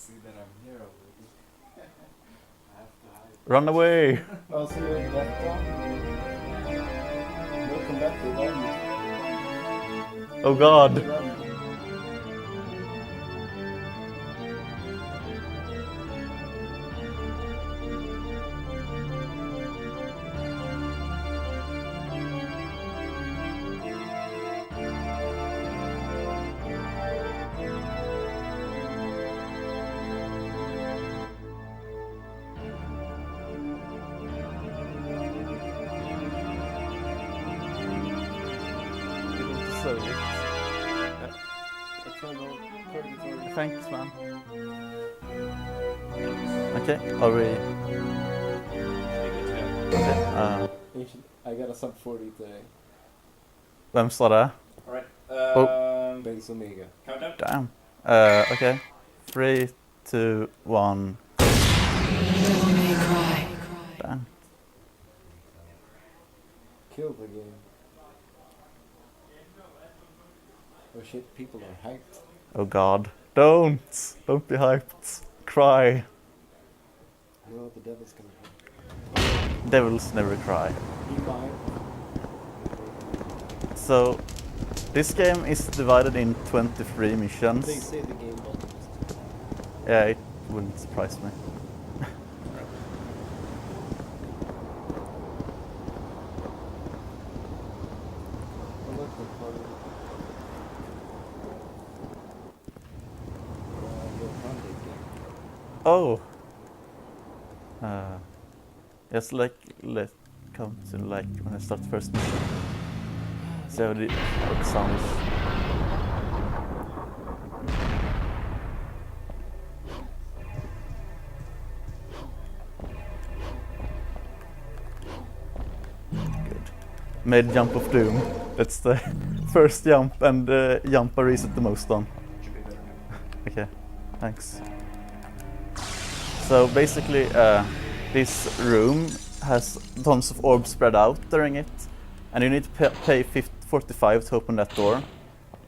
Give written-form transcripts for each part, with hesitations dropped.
see that I'm here already. I have to hide. Run away! Oh, so you're in that one? Welcome back to run. Oh god! Run. So, It's all purgatory. thanks, man. Okay, are we... Okay, I got a sub 40 today. vem sa det? Alright. Base Omega. Countdown. Damn. Okay. 3, 2, 1. Damn. Kill the game. Oh shit, people are hyped. Oh god. Don't be hyped. Cry. No, the devil's gonna come. Devils never cry. He might. So, this game is divided in 23 missions. They say the game will. Yeah, it wouldn't surprise me. Oh, look, the party. Your Monday game. Oh! Just like, let's come to like when I start the first mission. See how it sounds. Good. Made jump of doom. That's the first jump and the jump I reset the most on. Should be better now. Okay, thanks. So basically, this room has tons of orbs spread out during it, and you need to pay 45 to open that door.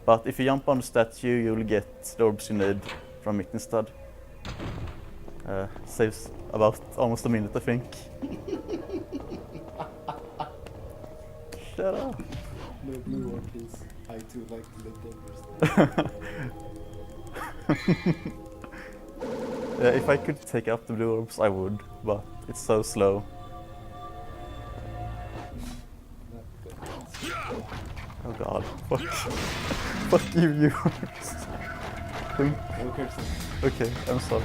But if you jump on the statue, you'll get the orbs you need from it instead. Saves about almost a minute, I think. Shut up. No blue one, please. I too like to live dangerously. Yeah, if I could take out the blue orbs, I would, but it's so slow. Not good. Oh god, fuck. Fuck you, viewers. No cursing. Okay, I'm sorry.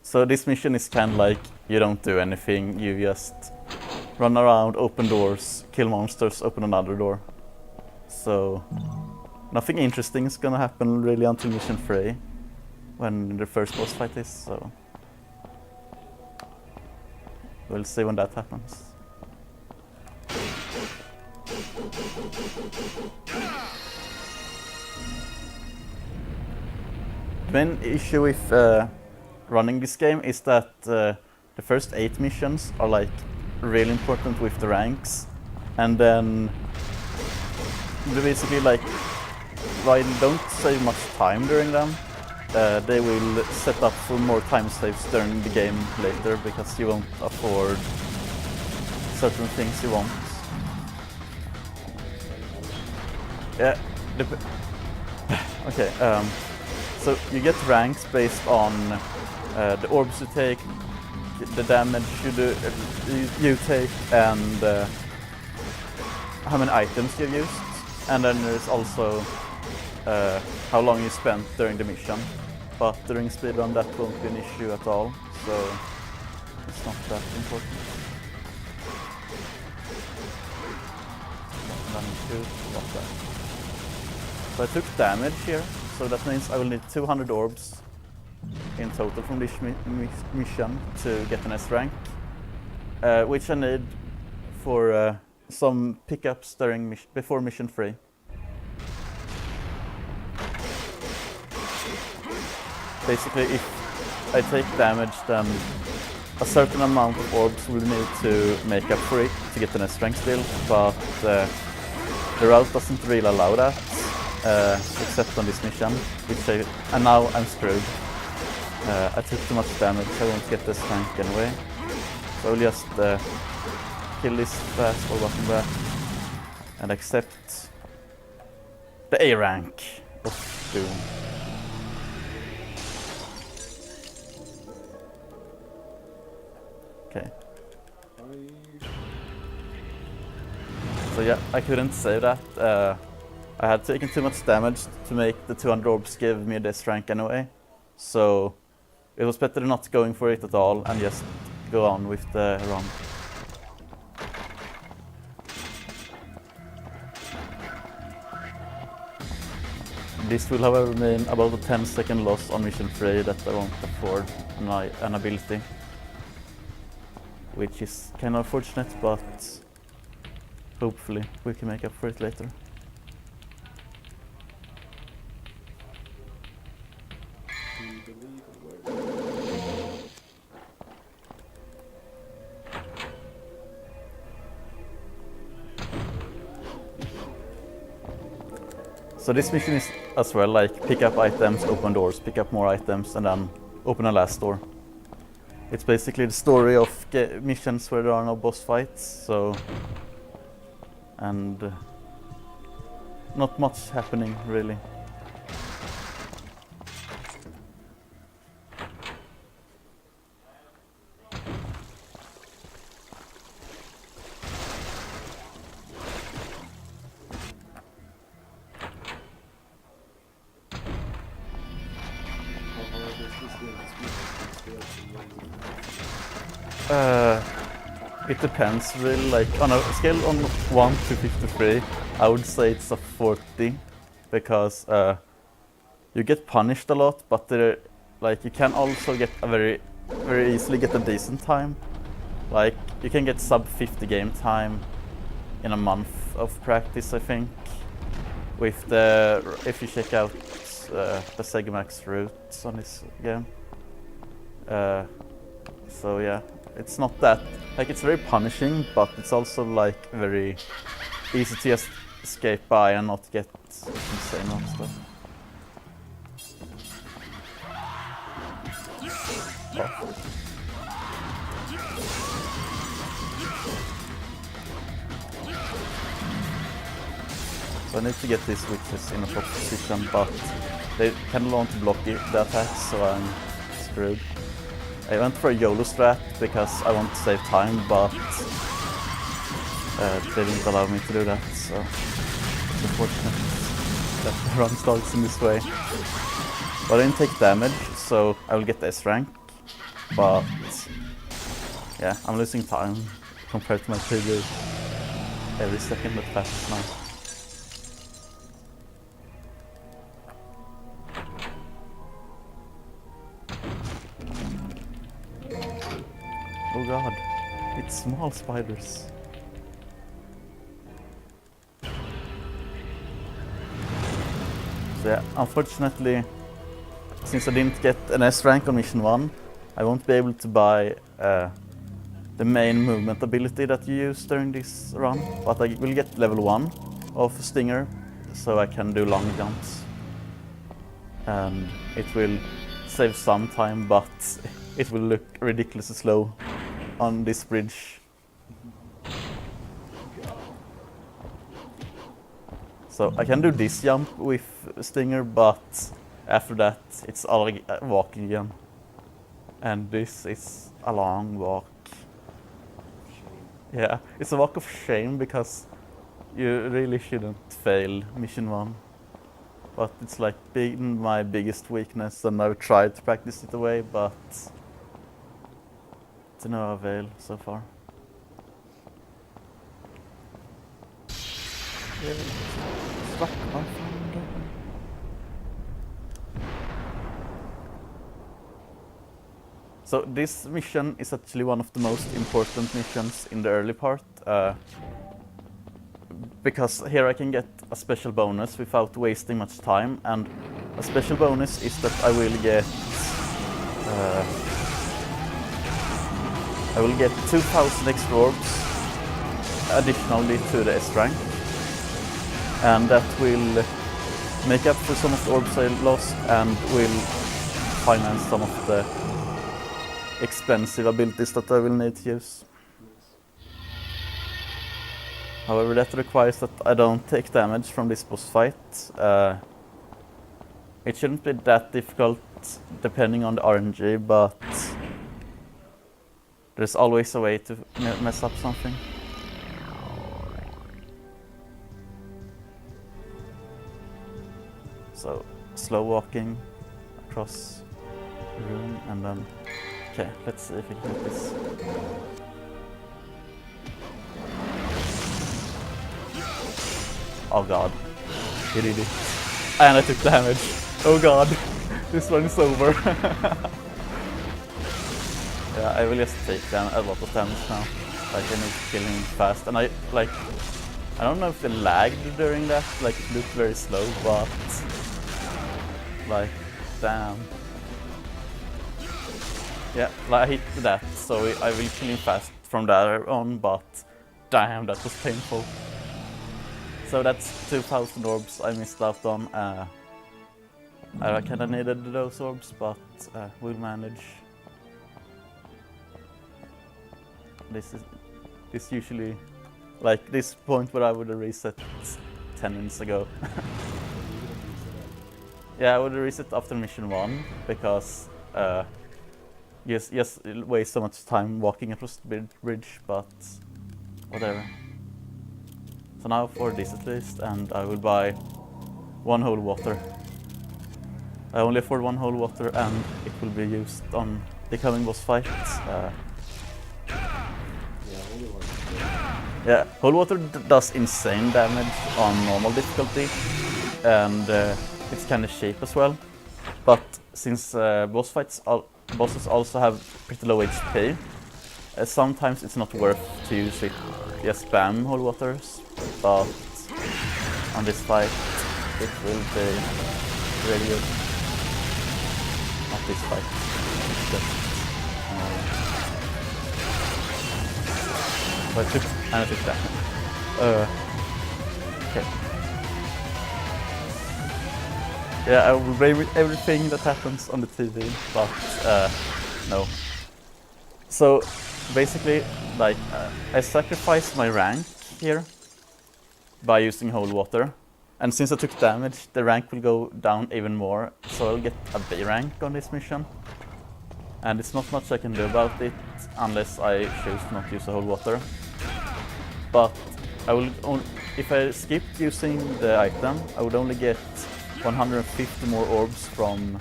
So this mission is kind of like, you don't do anything, you just run around, open doors, kill monsters, open another door. So, nothing interesting is gonna happen really until mission 3, when the first boss fight is, so... We'll see when that happens. The main issue with running this game is that the first 8 missions are like really important with the ranks, and then they basically like, while you don't save much time during them, they will set up for more time saves during the game later because you won't afford certain things you want. Yeah. Okay. So you get ranks based on the orbs you take, the damage you take, and how many items you've used. And then there's also how long you spent during the mission. But during speedrun that won't be an issue at all, so it's not that important. So I took damage here, so that means I will need 200 orbs in total from this mission to get an S rank, which I need for some pickups during before mission 3. Basically, if I take damage, then a certain amount of orbs will need to make up for it to get an S rank still, but the route doesn't really allow that, except on this mission, and now I'm screwed. I took too much damage, I won't get this rank anyway. So I'll just kill this fastball button back and accept the A rank of Doom. Okay. So yeah, I couldn't save that. I had taken too much damage to make the 200 orbs give me this rank anyway. So it was better not going for it at all and just go on with the run. This will however mean about a 10-second loss on mission 3 that I won't afford an ability. Which is kind of unfortunate, but hopefully we can make up for it later. So this mission is as well like pick up items, open doors, pick up more items, and then open a last door. It's basically the story of missions where there are no boss fights, so... and not much happening really. It depends really, like on a scale on 1 to 53, I would say it's a 40, because you get punished a lot, but like you can also get a very easily get a decent time. Like you can get sub 50 game time in a month of practice, I think. With if you check out the Segmax routes on this game. So yeah, it's not that, like it's very punishing, but it's also like very easy to just escape by and not get insane on stuff. Oh. So I need to get these witches in a proper position, but they kind of want to block the attacks, so I'm screwed. I went for a YOLO strat because I want to save time, but they didn't allow me to do that, so it's unfortunate that the run starts in this way. But I didn't take damage, so I will get the S rank, but yeah, I'm losing time compared to my previous every second that passes now. Oh god, it's small spiders. So yeah, unfortunately, since I didn't get an S rank on mission 1, I won't be able to buy the main movement ability that you use during this run, but I will get level 1 of Stinger, so I can do long jumps. And it will save some time, but it will look ridiculously slow on this bridge. So I can do this jump with Stinger, but after that it's all walking again. And this is a long walk. Yeah, it's a walk of shame because you really shouldn't fail mission 1. But it's like been my biggest weakness, and I've tried to practice it away, but to no avail so far. So this mission is actually one of the most important missions in the early part, because here I can get a special bonus without wasting much time, and a special bonus is that I will get 2,000 extra orbs additionally to the S rank. and that will make up for some of the orbs I lost and will finance some of the expensive abilities that I will need to use. However, that requires that I don't take damage from this boss fight. It shouldn't be that difficult depending on the RNG, but there's always a way to mess up something. So, slow walking across the room and then... Okay, let's see if we can get this. Oh god, he did it. And I took damage. Oh god, this one is over. Yeah, I will just take a lot of damage now. Like, I need to kill him fast. And I don't know if it lagged during that, like it looked very slow, but like, damn. Yeah, like, I hit that, so I will kill him fast from there on, but damn, that was painful. So that's 2,000 orbs I missed out on. I kinda needed those orbs, but we'll manage. This usually, like this point where I would have reset 10 minutes ago. Yeah, I would have reset after mission 1 because yes, waste so much time walking across the bridge, but whatever. So now for this at least, and I will buy 1 whole water. I only afford 1 whole water, and it will be used on the coming boss fights. Yeah, whole water does insane damage on normal difficulty, and it's kind of cheap as well. But since bosses also have pretty low HP, sometimes it's not worth to use it. Just spam whole waters, but on this fight it will be really good. Not this fight, just so I took that. Okay. Yeah, I will blame everything that happens on the TV, but no. So basically, like, I sacrificed my rank here by using whole water, and since I took damage, the rank will go down even more, so I'll get a B rank on this mission. And it's not much I can do about it unless I choose not to use a whole water. But I will if I skipped using the item, I would only get 150 more orbs from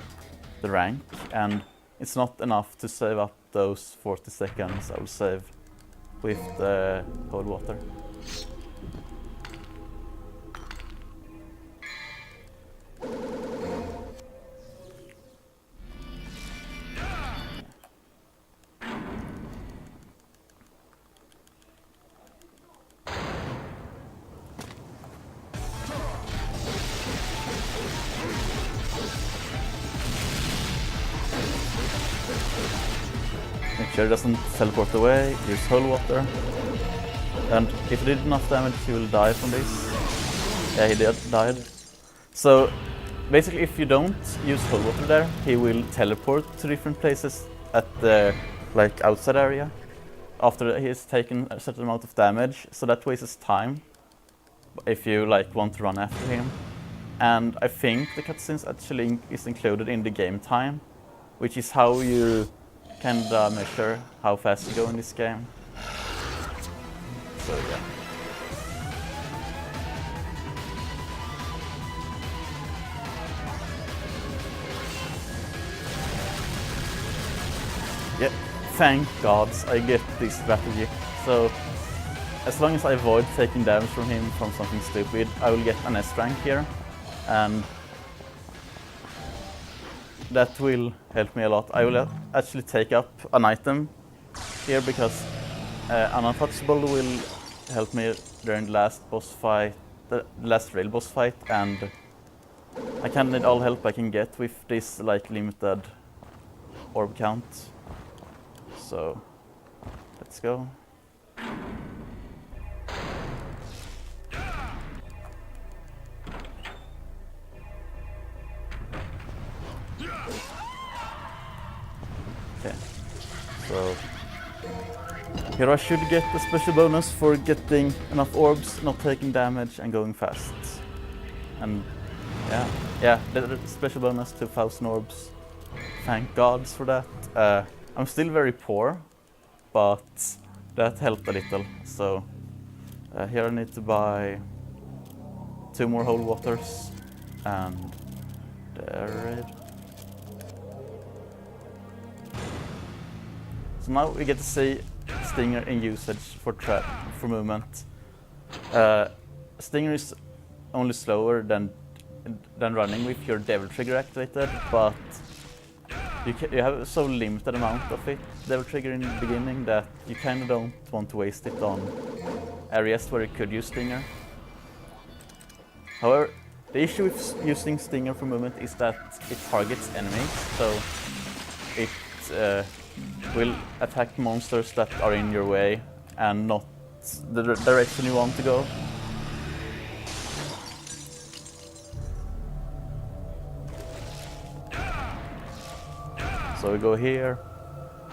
the rank, and it's not enough to save up those 40 seconds I will save with the cold water. Make sure it doesn't teleport away, use whole water. And if he did enough damage, he will die from this. Yeah, he died. So basically, if you don't use whole water there, he will teleport to different places at the outside area after he has taken a certain amount of damage. So that wastes time if you want to run after him. And I think the cutscenes actually is included in the game time, which is how you kinda measure how fast you go in this game. So yeah. Yeah, thank gods I get this strategy. So as long as I avoid taking damage from him from something stupid, I will get an S rank here, and that will help me a lot. I will actually take up an item here because an untouchable will help me during the last boss fight, the last real boss fight, and I can need all help I can get with this limited orb count. So let's go. Here I should get the special bonus for getting enough orbs, not taking damage and going fast. And yeah, the special bonus 2000 orbs. Thank gods for that. I'm still very poor, but that helped a little. So here I need to buy 2 more holy waters and there. So now we get to see Stinger in usage for movement. Stinger is only slower than running with your Devil Trigger activated, but you have so limited amount of it, Devil Trigger in the beginning, that you kind of don't want to waste it on areas where you could use Stinger. However, the issue with using Stinger for movement is that it targets enemies, so it will attack monsters that are in your way and not the direction you want to go. So we go here,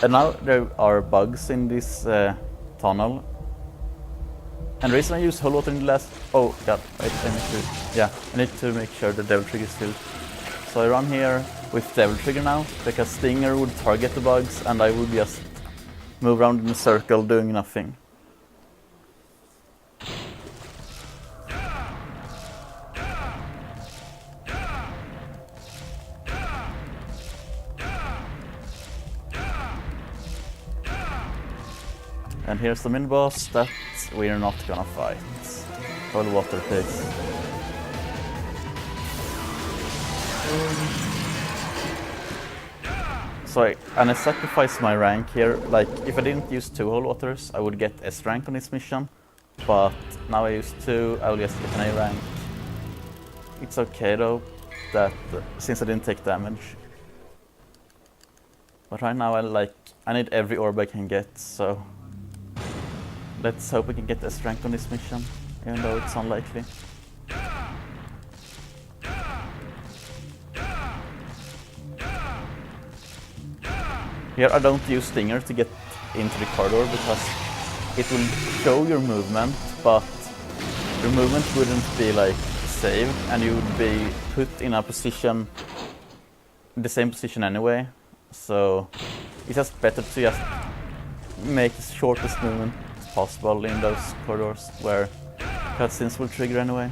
and now there are bugs in this tunnel. And the reason I use Holy Water in the last... Oh god, I need to make sure the Devil Trigger is filled. So I run here with Devil Trigger now, because Stinger would target the bugs and I would just move around in a circle doing nothing. And here's the mini boss that we're not gonna fight. Holy water, please. So I sacrificed my rank here. Like, if I didn't use 2 holy waters, I would get S rank on this mission. But now I use 2, I will just get an A rank. It's okay though, that since I didn't take damage. But right now I need every orb I can get, so let's hope we can get S rank on this mission, even though it's unlikely. Here I don't use Stinger to get into the corridor because it will show your movement, but your movement wouldn't be like saved and you would be put in a position, the same position anyway. So it's just better to just make the shortest movement possible in those corridors where cutscenes will trigger anyway.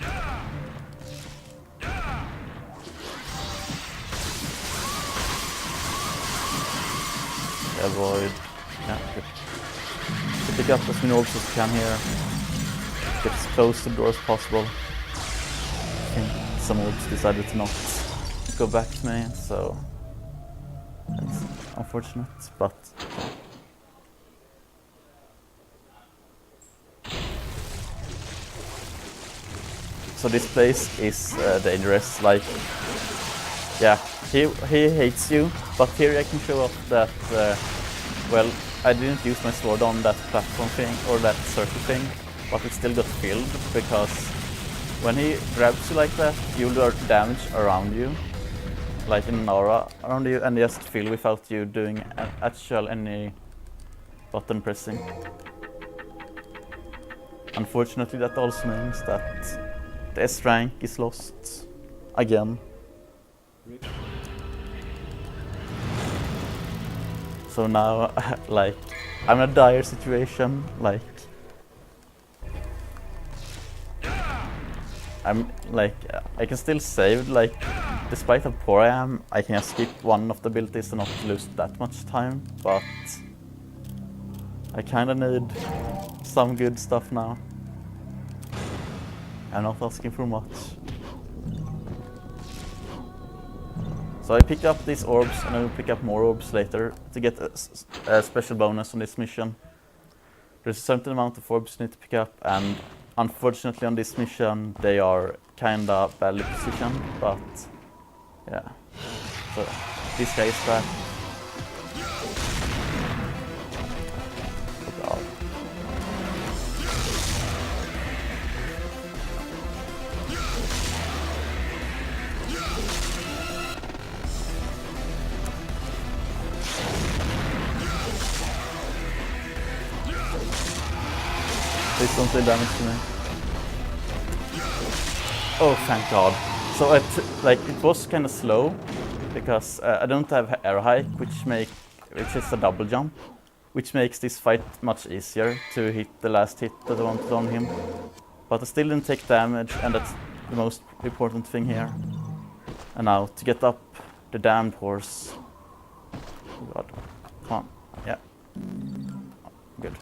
Avoid, to pick up as many orbs as you can here. Get as close to the door as possible. I think some orbs decided to not go back to me, so that's unfortunate, but so this place is dangerous. Like, yeah, he hates you, but here I can show off that, well, I didn't use my sword on that platform thing, or that circle thing, but it still got filled, because when he grabs you like that, you will do damage around you, like in an aura around you, and just fill without you doing actual any button pressing. Unfortunately, that also means that the S rank is lost again. So now, like, I'm in a dire situation. Like, I'm like, I can still save. Like, despite how poor I am, I can just skip one of the abilities and not lose that much time. But I kind of need some good stuff now. I'm not asking for much. So I picked up these orbs and I will pick up more orbs later to get a special bonus on this mission. There's a certain amount of orbs you need to pick up, and unfortunately on this mission they are kinda badly positioned, but yeah. So this guy is back. Oh god. Don't do damage to me. Oh, thank God. So it was kind of slow because I don't have air hike, which is a double jump, which makes this fight much easier to hit the last hit that I wanted on him. But I still didn't take damage, and that's the most important thing here. And now to get up the damned horse. Oh God, come on, yeah, good.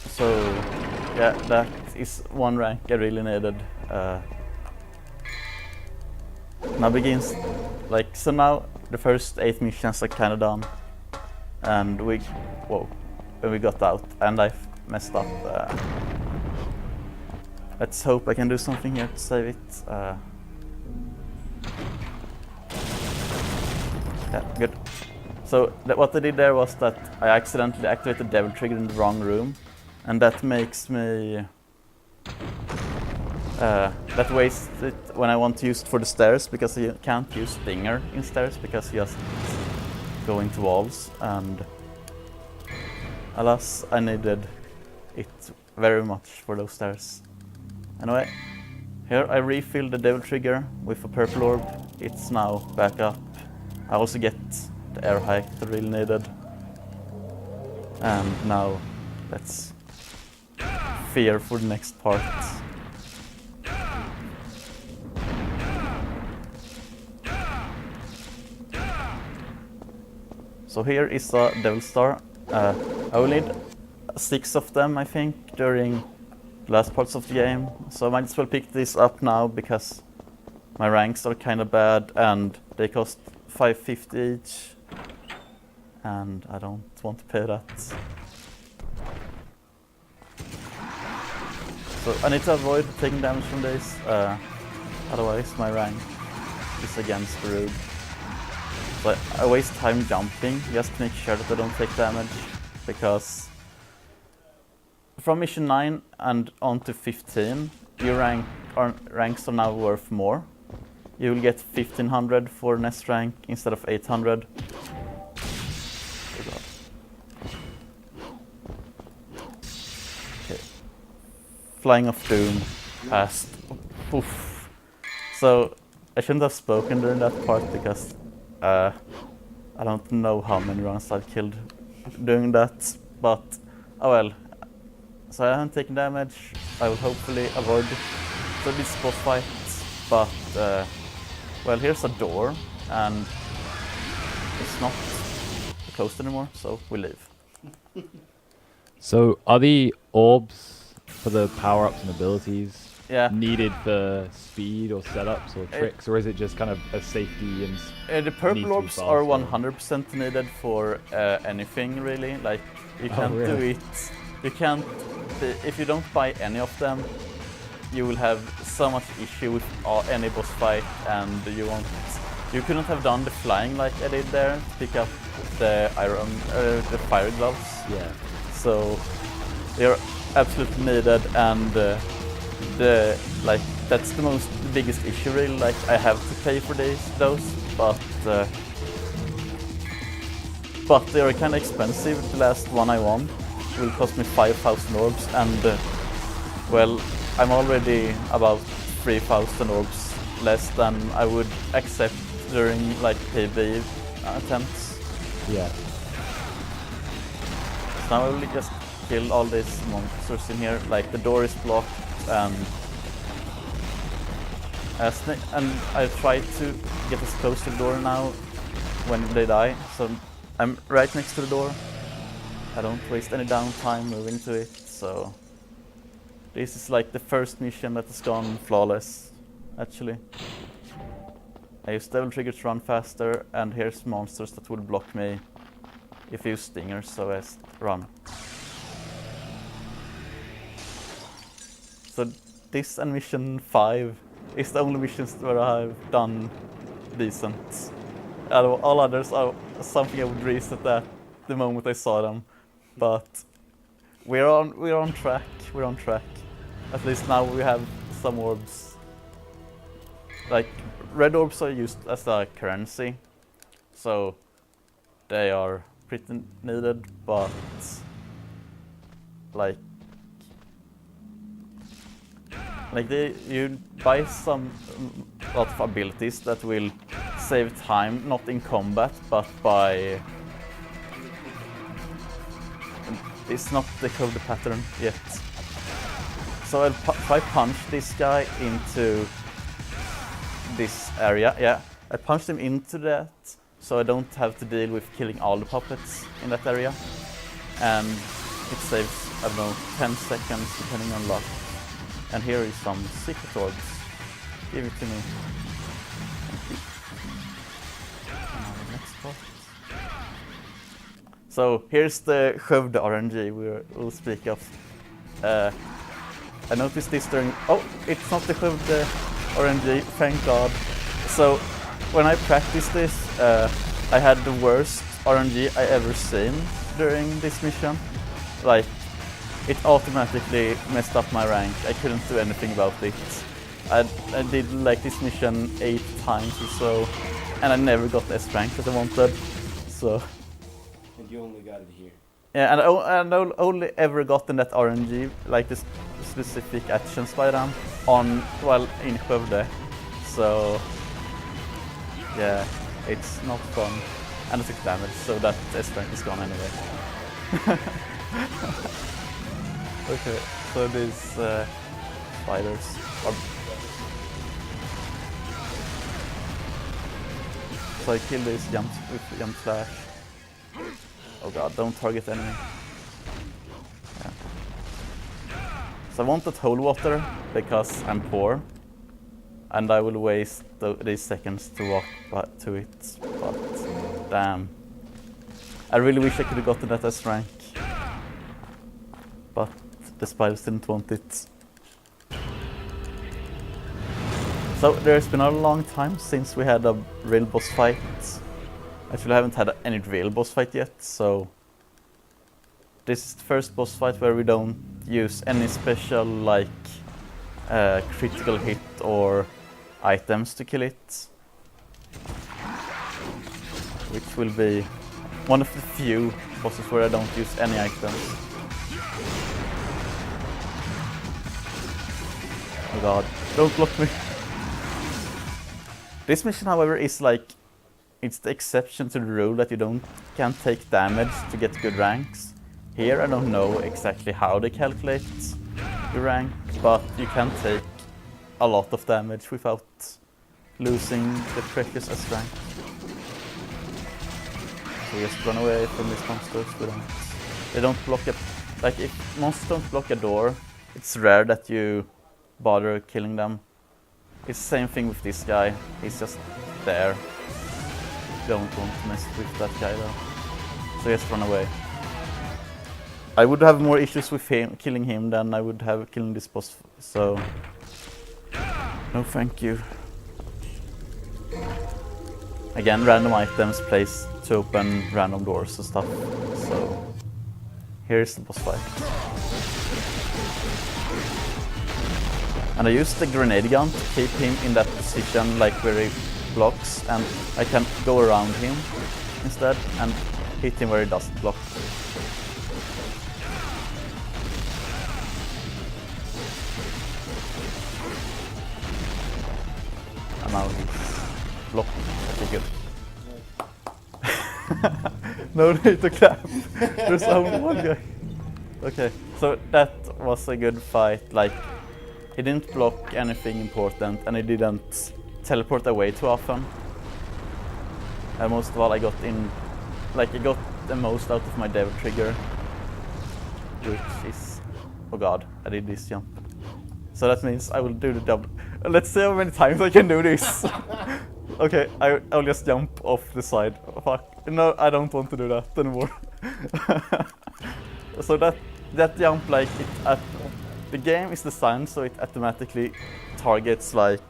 So yeah, that is one rank I really needed. Now begins, so now the first 8 missions are kind of done, and we got out, and I messed up. Let's hope I can do something here to save it. Yeah, good. So what I did there was that I accidentally activated Devil Trigger in the wrong room, and that makes me that wastes it when I want to use it for the stairs, because you can't use Stinger in stairs because you just go into walls, and alas, I needed it very much for those stairs. Anyway, here I refilled the Devil Trigger with a purple orb. It's now back up. I also get the air hike that I really needed. And now let's fear for the next part. So here is a Devil Star. I will need 6 of them, I think, during the last parts of the game. So I might as well pick this up now because my ranks are kind of bad and they cost 550 each. And I don't want to pay that. So I need to avoid taking damage from this, otherwise my rank is against rude. So I waste time jumping just to make sure that I don't take damage, because from mission 9 and on to 15, your ranks are now worth more. You will get 1500 for next rank instead of 800. Okay. Flying of Doom passed. Oof. So I shouldn't have spoken during that part because I don't know how many rounds I've killed doing that, but oh well. So I haven't taken damage. I will hopefully avoid this boss fight, but well, here's a door and it's not closed anymore, so we leave. So are the orbs for the power-ups and abilities needed for speed or setups or tricks, or is it just kind of a safety and the purple orbs are 100% needed for anything really. Like you can't do it. You can't. If you don't buy any of them, you will have so much issue with any boss fight, and you won't. You couldn't have done the flying like I did there to pick up the the fire gloves. Yeah. So they're absolutely needed, and that's the biggest issue really. Like I have to pay for those, but they are kind of expensive. The last one I won will cost me 5,000 orbs, and well, I'm already about 3,000 orbs less than I would accept during like PB attempts. Yeah. So now I will just kill all these monsters in here. Like the door is blocked, and I try to get as close to the door now when they die. So I'm right next to the door. I don't waste any downtime moving to it. So this is like the first mission that has gone flawless, actually. I use Devil Trigger to run faster, and here's monsters that would block me if I use Stingers, so I run. So this and mission 5 is the only missions where I've done decent. All others are something I would reset at the moment I saw them. But we're on track. We're on track. At least now we have some orbs. Like red orbs are used as a currency, so they are pretty needed. But like you buy some lot of abilities that will save time, not in combat, but by. It's not the code pattern yet. So if I punch this guy into this area, yeah, I punched him into that, so I don't have to deal with killing all the puppets in that area, and it saves, I don't know, 10 seconds depending on luck. And here is some secret orbs. Give it to me. Thank you. Next part. So here's the Skövde RNG we'll speak of. I noticed this during... Oh, it's not the Skövde RNG, thank God. So when I practiced this, I had the worst RNG I ever seen during this mission. Like, it automatically messed up my rank. I couldn't do anything about it. I did like this mission 8 times or so, and I never got the S rank that I wanted. So. And you only got it here. Yeah, and I only ever gotten that RNG, like this specific actions by them, while in Skövde. So yeah, it's not fun, and I took damage, so that S rank is gone anyway. Okay, so these spiders are... So I kill these jumps with jump slash. Oh god, don't target enemy. Yeah. So I wanted holy water because I'm poor, and I will waste these seconds to walk to it, but damn. I really wish I could have gotten that S rank, but the spiders didn't want it. So there's been a long time since we had a real boss fight. Actually, I haven't had any real boss fight yet, so this is the first boss fight where we don't use any special like critical hit or items to kill it, which will be one of the few bosses where I don't use any items. Oh god, don't block me. This mission, however, is like, it's the exception to the rule that you can't take damage to get good ranks. Here I don't know exactly how they calculate the rank, but you can take a lot of damage without losing the precious S rank. So just run away from these monsters. They don't block a... Like, if monsters don't block a door, it's rare that you bother killing them. It's the same thing with this guy. He's just there. Don't want to mess with that guy though. So just run away. I would have more issues with killing him than I would have killing this boss, so no thank you. Again, random items placed to open random doors and stuff. So here's the boss fight. And I use the grenade gun to keep him in that position, like where he blocks, and I can go around him instead and hit him where he doesn't block. And now he's blocking. Okay, good. No need to clap. There's only one guy. Okay, so that was a good fight. Like, he didn't block anything important, and he didn't teleport away too often. And most of all, I got the most out of my dev trigger, which is, oh god, I did this jump. So that means I will do the double. Let's see how many times I can do this. Okay, I'll just jump off the side. Oh, fuck, no, I don't want to do that anymore. So that jump, like, the game is designed so it automatically targets, like,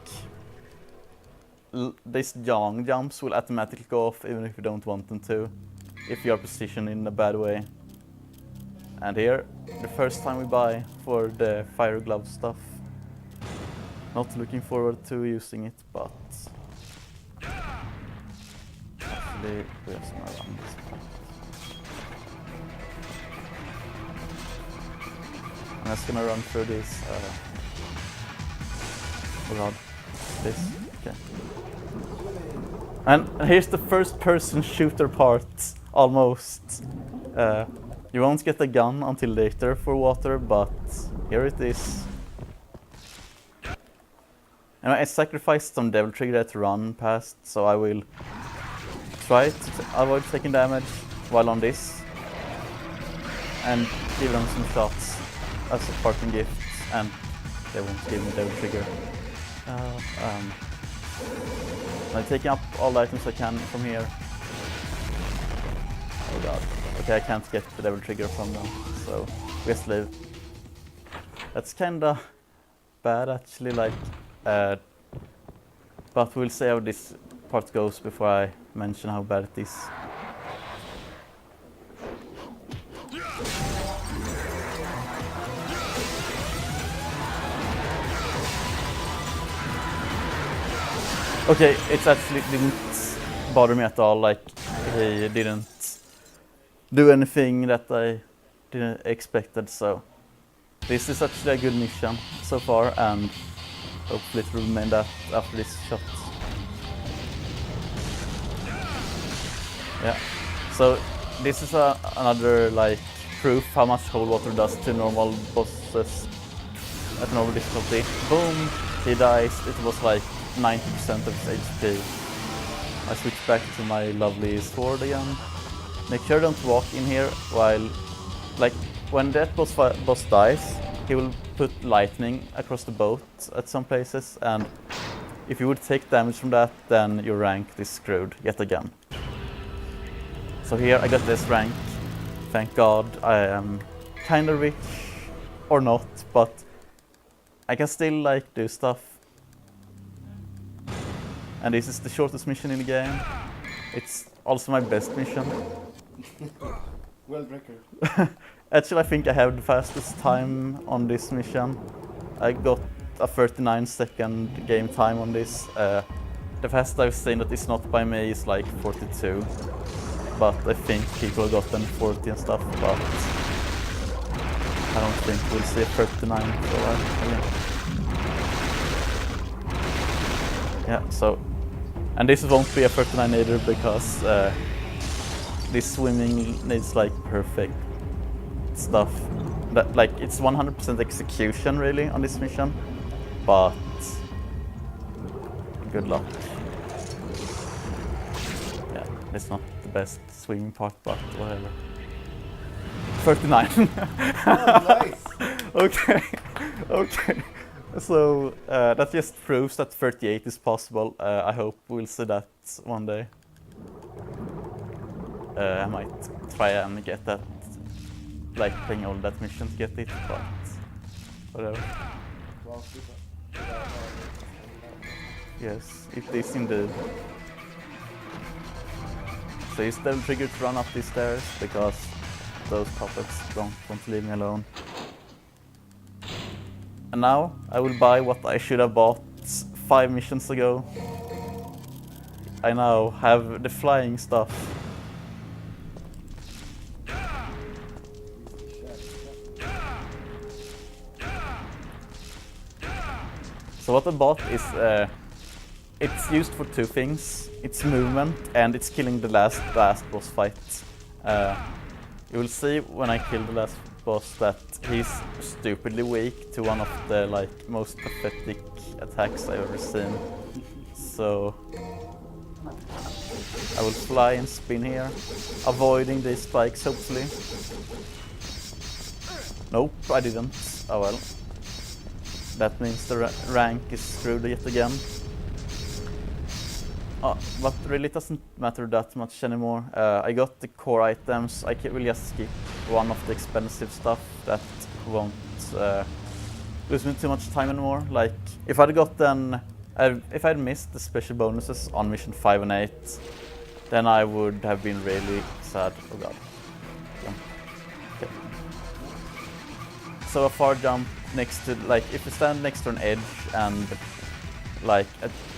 these long jumps will automatically go off even if you don't want them to, if you are positioned in a bad way. And here, the first time we buy for the fire glove stuff. Not looking forward to using it, but actually we have some around this part. I'm just gonna run through this. Oh god, this. Okay. And here's the first-person shooter part, almost. You won't get a gun until later for water, but here it is. And I sacrificed some Devil Trigger to run past, so I will try to avoid taking damage while on this. And give them some shots as a parting gift, and they won't give me Devil Trigger. I'm taking up all the items I can from here. Oh god. Okay, I can't get the Devil Trigger from them, so we just leave. That's kinda bad actually, like, but we'll see how this part goes before I mention how bad it is. Okay, it actually didn't bother me at all, like, he didn't do anything that I didn't expected, so this is actually a good mission so far, and hopefully it will remain that after this shot. Yeah, so this is another like proof how much Holy Water does to normal bosses at normal difficulty. Boom, he dies, it was like 90% of his HP. I switch back to my lovely sword again. Make sure don't walk in here while, like, when that boss dies, he will put lightning across the boat at some places, and if you would take damage from that, then your rank is screwed yet again. So here I got this rank. Thank God. I am kinda rich, or not, but I can still like do stuff. And this is the shortest mission in the game. It's also my best mission. World record. Actually, I think I have the fastest time on this mission. I got a 39-second game time on this. The fastest I've seen that is not by me is like 42. But I think people got them 40 and stuff, but I don't think we'll see 39 for a while again. Yeah, so, and this won't be a 39 either because this swimming needs like perfect stuff. That, like, it's 100% execution really on this mission, but good luck. Yeah, it's not the best swimming part, but whatever. 39. Oh, nice. Okay, okay. So that just proves that 38 is possible. I hope we'll see that one day. I might try and get that, like playing all that mission to get it, but whatever. Yes, it is indeed. So use Devil Trigger to run up these stairs because those puppets don't want to leave me alone. And now I will buy what I should have bought 5 missions ago. I now have the flying stuff. So what I bought is, it's used for 2 things. It's movement and it's killing the last boss fight. You will see when I kill the last boss that he's stupidly weak to one of the like most pathetic attacks I've ever seen. So I will fly and spin here, avoiding these spikes hopefully. Nope, I didn't. Oh well. That means the rank is screwed yet again. But really it doesn't matter that much anymore. I got the core items. I will just skip one of the expensive stuff that won't lose me too much time anymore. Like if I'd gotten, if I'd missed the special bonuses on mission 5 and 8, then I would have been really sad. Oh god. Jump. Okay. So a far jump next to, like, if you stand next to an edge and like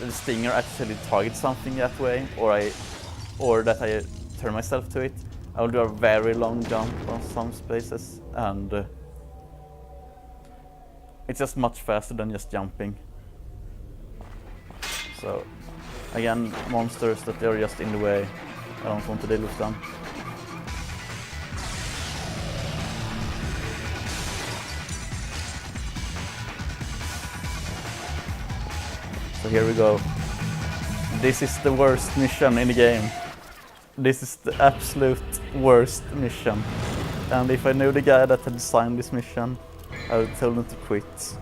the stinger actually targets something that way, or that I turn myself to it, I will do a very long jump on some spaces, and it's just much faster than just jumping. So again, monsters that are just in the way, I don't want to deal with them. So here we go. This is the worst mission in the game. This is the absolute worst mission. And if I knew the guy that had designed this mission, I would tell him to quit.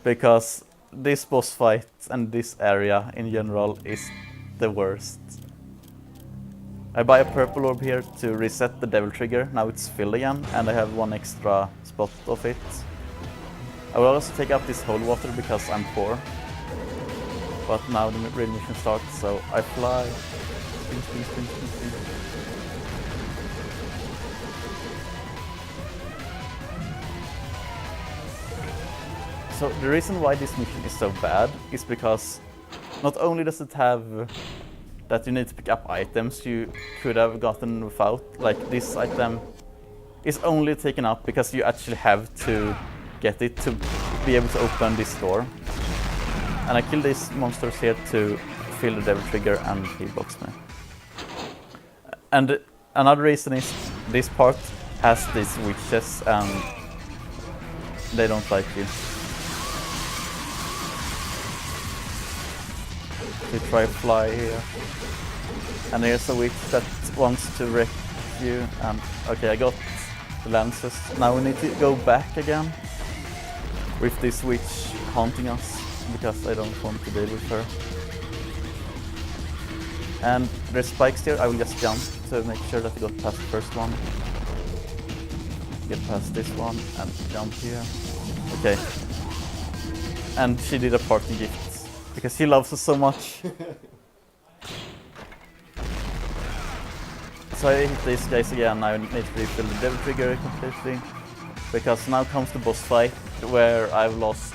Because this boss fight and this area in general is the worst. I buy a purple orb here to reset the devil trigger. Now it's filled again and I have one extra spot of it. I will also take up this holy water because I'm poor. But now the real mission starts, so I fly. Spin, spin, spin, spin, spin. So the reason why this mission is so bad is because not only does it have that you need to pick up items you could have gotten without, like this item is only taken up because you actually have to get it to be able to open this door. And I kill these monsters here to fill the devil trigger and heal box me. And another reason is this part has these witches and they don't like you. You try fly here. And here's a witch that wants to wreck you. And okay, I got the lances. Now we need to go back again with this witch haunting us because I don't want to deal with her. And there's spikes here. I will just jump to make sure that I got past the first one. Get past this one and jump here. Okay. And she did a party gift because she loves us so much. So I hit these guys again. I need to refill the devil trigger completely because now comes the boss fight where I've lost,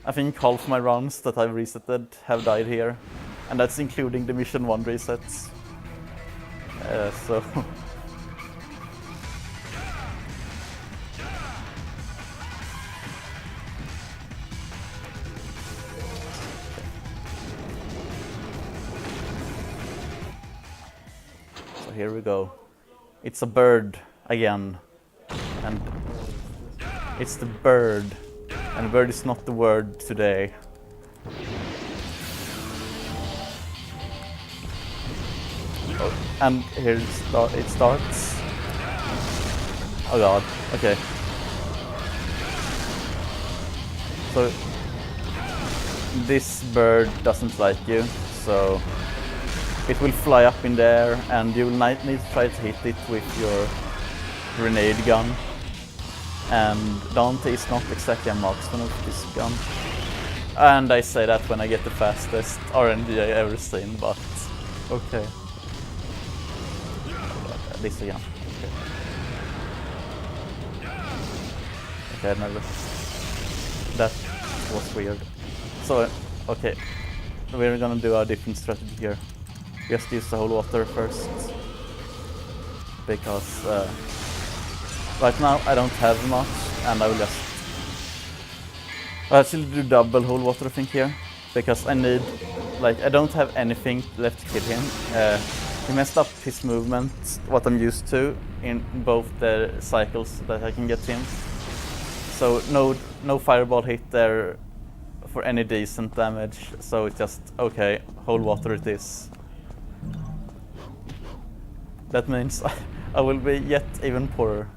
I think half my rounds that I've resetted have died here. And that's including the mission 1 resets. So here we go. It's a bird again. And it's the bird. And bird is not the word today. Oh, and here it starts. Oh god, okay. So this bird doesn't like you, so it will fly up in there and you will need to try to hit it with your grenade gun. And Dante is not exactly a marksman of this gun. And I say that when I get the fastest RNG I ever seen, but okay. This again. Okay, never. That was weird. So, okay. We're gonna do a different strategy here. Just use the whole water first. Because right now I don't have much and I will just I'll actually do double whole water I think here. Because I need, like, I don't have anything left to kill him. He messed up his movement, what I'm used to, in both the cycles that I can get him. So no fireball hit there for any decent damage, so it's just, okay, whole water it is. That means I will be yet even poorer.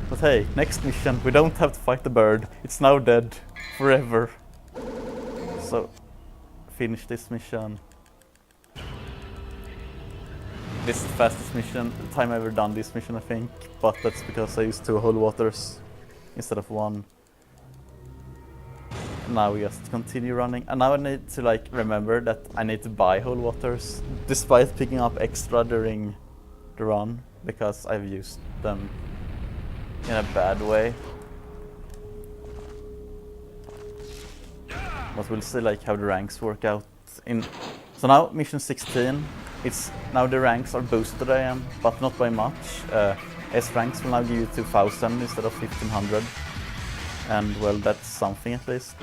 But hey, next mission, we don't have to fight the bird. It's now dead, forever. So, finish this mission. This is the fastest mission, time I've ever done this mission I think, but that's because I used 2 whole waters instead of 1. Now we just continue running, and now I need to like remember that I need to buy whole waters, despite picking up extra during the run, because I've used them in a bad way. But we'll see like how the ranks work out in. So now mission 16, it's now the ranks are boosted I am, but not by much. S ranks will now give you 2000 instead of 1500. And well, that's something at least.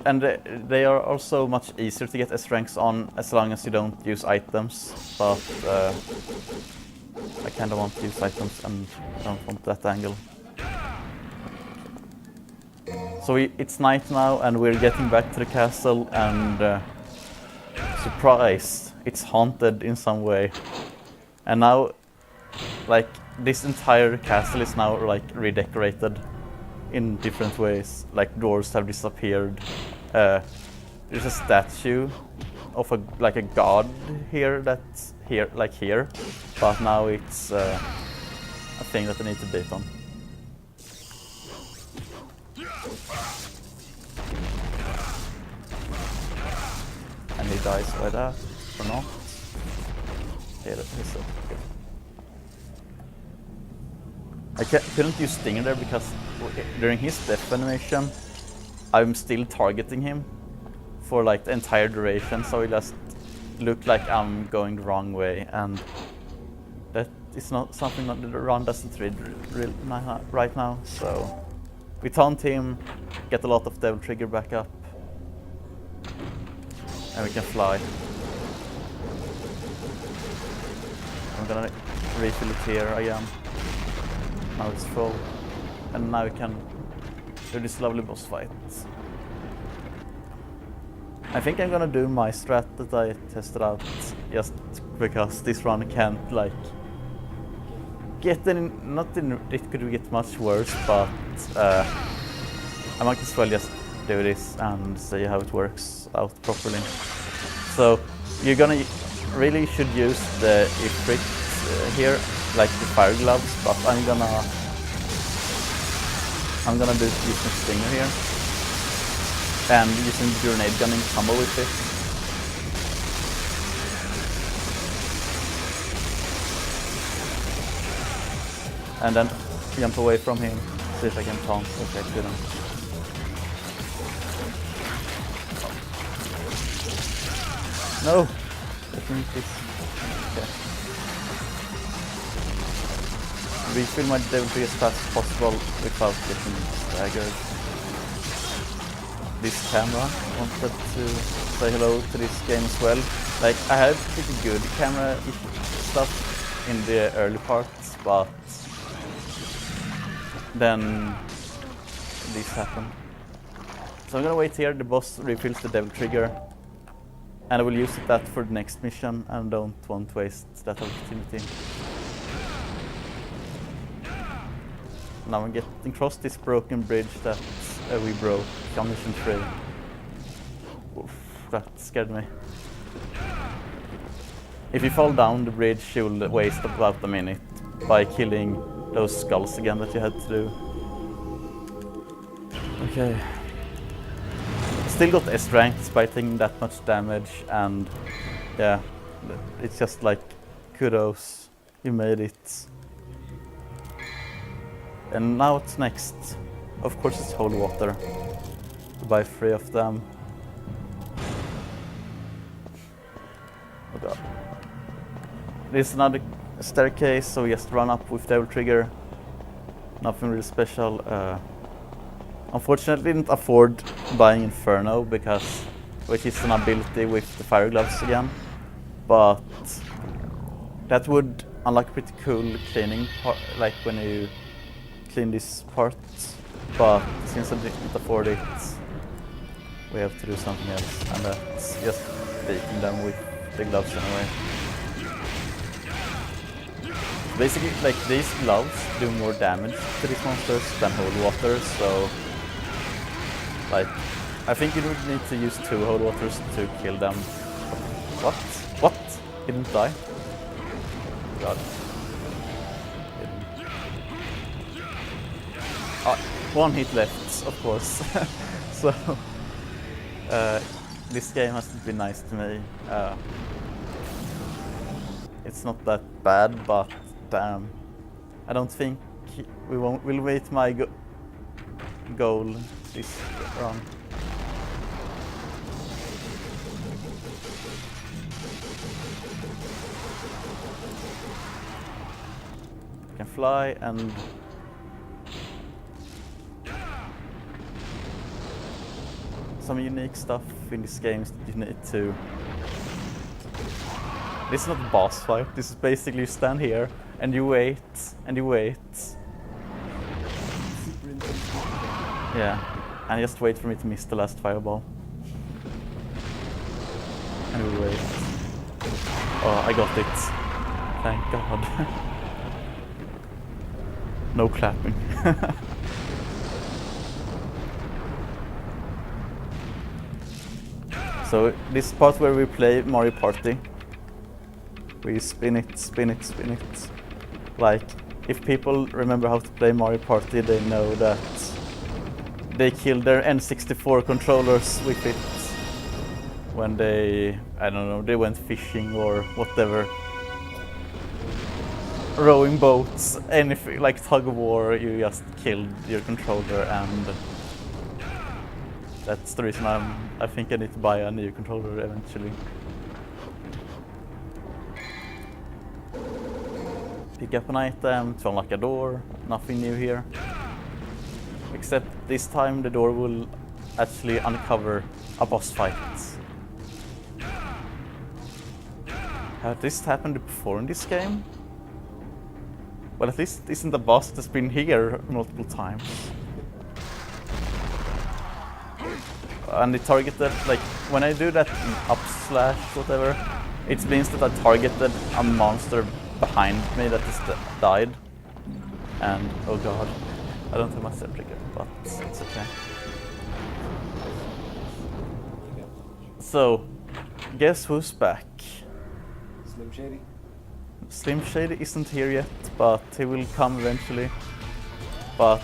And they are also much easier to get S ranks on as long as you don't use items. But I kinda want to use items and don't want that angle. So it's night now and we're getting back to the castle and surprise, it's haunted in some way. And now, like, this entire castle is now like redecorated in different ways. Like doors have disappeared. There's a statue of a god here that's here, like here, but now it's a thing that I need to beat on. And he dies by that, or not? Yeah, he's so good. I couldn't use Stinger there because during his death animation, I'm still targeting him for like the entire duration, so it just looked like I'm going the wrong way, and that is not something that the run doesn't read right now. So we taunt him, get a lot of Devil Trigger back up, and we can fly. I'm gonna refill it here again. Now it's full, and now we can do this lovely boss fight. I think I'm gonna do my strat that I tested out, just because this run can't like get in. It could get much worse, but I might as well just do this and see how it works out properly. So you're gonna really should use the Ifrit here, like the fire gloves, but I'm gonna do use my Stinger here and using the grenade gun in combo with it. And then jump away from him, see if I can taunt. Okay, I couldn't. No! I think it's... okay. Refill my Devil Trigger as fast as possible without getting staggered. This camera wanted to say hello to this game as well. Like, I had pretty good camera stuff in the early parts, but then this happened. So I'm gonna wait here, the boss refills the Devil Trigger, and I will use that for the next mission and don't want to waste that opportunity. Now I'm getting across this broken bridge that we broke on mission 3. Oof, that scared me. If you fall down the bridge, you'll waste about a minute by killing those skulls again that you had to do. Okay. Still got S rank despite taking that much damage, and yeah, it's just like kudos, you made it. And now what's next? Of course it's holy water. Buy 3 of them. Oh god. There's another staircase, so we just run up with Devil Trigger. Nothing really special. Unfortunately didn't afford buying Inferno, which is an ability with the fire gloves again. But that would unlock pretty cool cleaning, like when you clean this part. But since I didn't afford it, we have to do something else, and that's just beating them with the gloves anyway. Basically, like, these gloves do more damage to these monsters than holy water, so like, I think you would need to use 2 holy waters to kill them. What? What? He didn't die? God. One hit left, of course. So this game hasn't been nice to me. It's not that bad, but damn, I don't think we'll wait my goal this run. can fly and some unique stuff in this game is that you need to... This is not a boss fight, this is basically you stand here and you wait and you wait. Yeah, and just wait for me to miss the last fireball. And we wait. Oh, I got it. Thank God. No clapping. So this part where we play Mario Party. We spin it, spin it, spin it. Like, if people remember how to play Mario Party, they know that they killed their N64 controllers with it when they, I don't know, they went fishing or whatever. Rowing boats, anything like tug of war, you just killed your controller, and that's the reason I think I need to buy a new controller eventually. Pick up an item to unlock a door, nothing new here. Except this time the door will actually uncover a boss fight. Has this happened before in this game? Well, at least it isn't a boss that's been here multiple times. And it targeted, like, when I do that up slash whatever, it means that I targeted a monster behind me that is died. And, oh god, I don't have my set trigger, but it's okay. So, guess who's back? Slim Shady. Slim Shady isn't here yet, but he will come eventually. But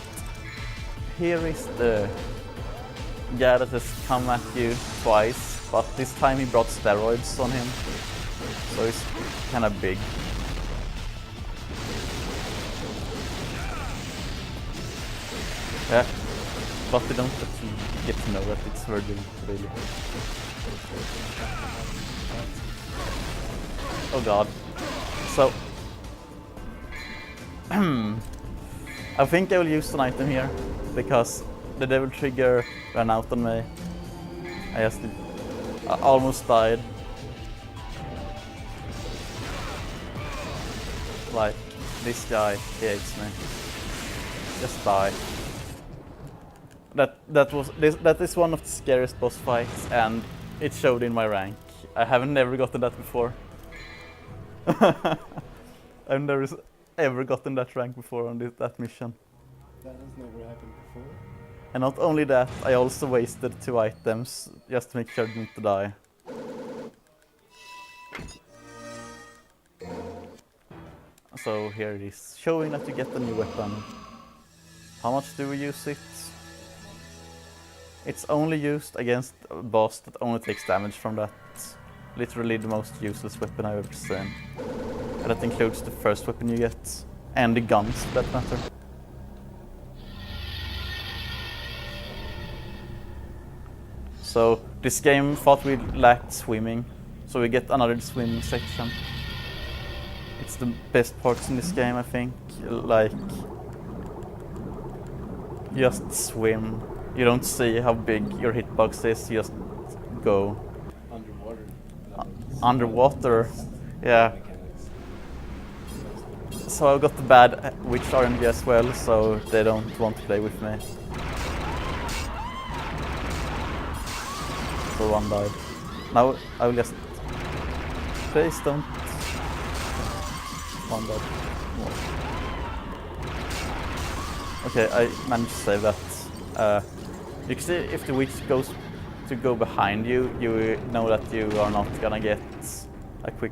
here is the guy that has come at you twice, but this time he brought steroids on him, so he's kind of big. Yeah, but we don't actually get to know that it's Virgil, really. Oh god. So, I think I will use an item here, because the devil trigger ran out on me. I almost died. Like, this guy, he hates me. Just die. That is one of the scariest boss fights, and it showed in my rank. I haven't never gotten that before. I've never ever gotten that rank before on that mission. That has never happened before. And not only that, I also wasted 2 items just to make sure I didn't die. So here it is, showing that you get a new weapon. How much do we use it? It's only used against a boss that only takes damage from that. Literally the most useless weapon I've ever seen. And that includes the first weapon you get, and the guns for that matter. So this game thought we lacked swimming, so we get another swimming section. It's the best parts in this game, I think. Like, you just swim. You don't see how big your hitbox is, you just go. Underwater. Underwater, yeah. So I got the bad witch RNG as well, so they don't want to play with me. So one died. Now I will just... Please don't... One died. Okay, I managed to save that. You can see if the witch goes to go behind you, you know that you are not gonna get a quick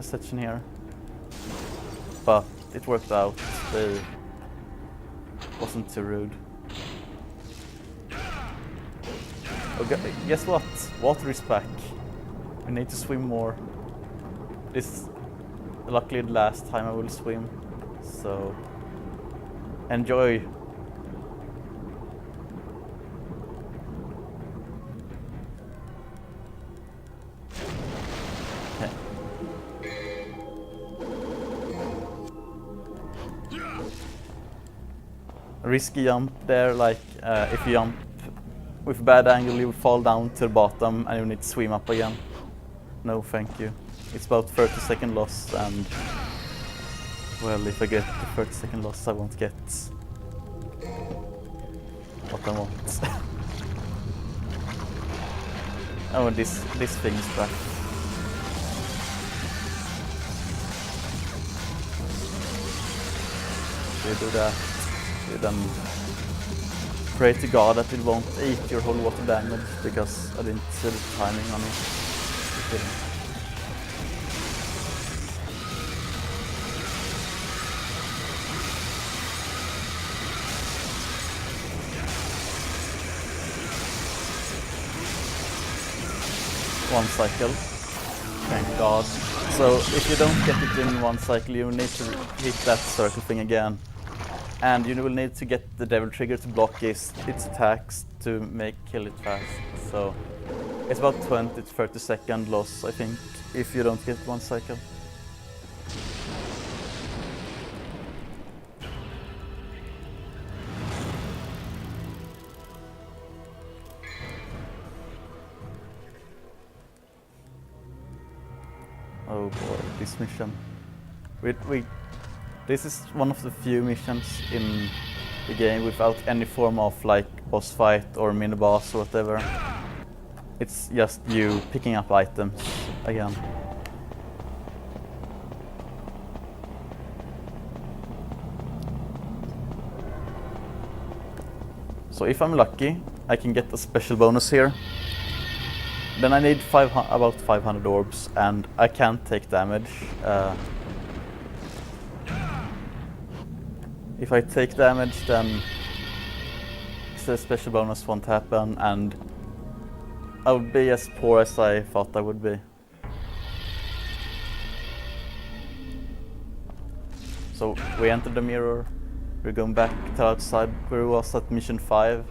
section here. But it worked out. They wasn't too rude. Okay, guess what? Water is back. We need to swim more. This is luckily the last time I will swim. So enjoy. risky jump there, like if you jump with bad angle you will fall down to the bottom and you need to swim up again. No thank you. It's about 30-second loss, and well, if I get the 30-second loss I won't get what I want. Oh, and this thing is back. You do that, you then pray to God that it won't eat your whole water damage, because I didn't see the timing on it. One cycle, thank God. So if you don't get it in one cycle, you need to hit that circle thing again. And you will need to get the devil trigger to block its attacks to kill it fast. So it's about 20 to 30-second loss, I think, if you don't get one cycle. Oh boy, this mission. This is one of the few missions in the game without any form of like boss fight or mini boss or whatever. It's just you picking up items again. So if I'm lucky, I can get a special bonus here. Then I need about 500 orbs, and I can't take damage. If I take damage, then the special bonus won't happen, and I would be as poor as I thought I would be. So we entered the mirror. We're going back to outside where we was at mission 5.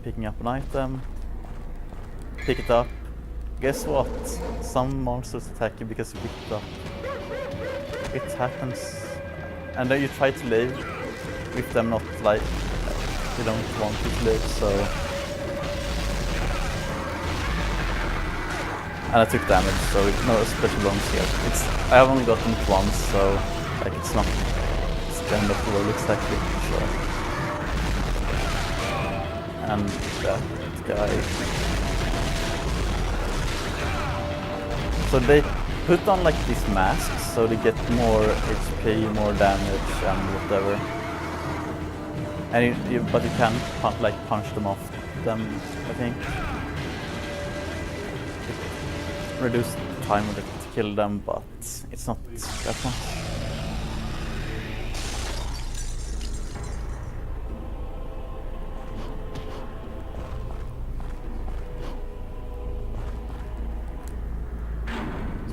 Picking up an item. Pick it up. Guess what? Some monsters attack you because you picked it up. It happens. And then you try to leave with them not like you don't want to leave, so. And I took damage, so no special bonus here. I have only gotten it once, so like it's not end of the world exactly. So. And that guy. So they put on like these masks, so they get more HP, more damage, and whatever. And but you can like punch them off them, I think. It reduces the time to kill them, but it's not that much.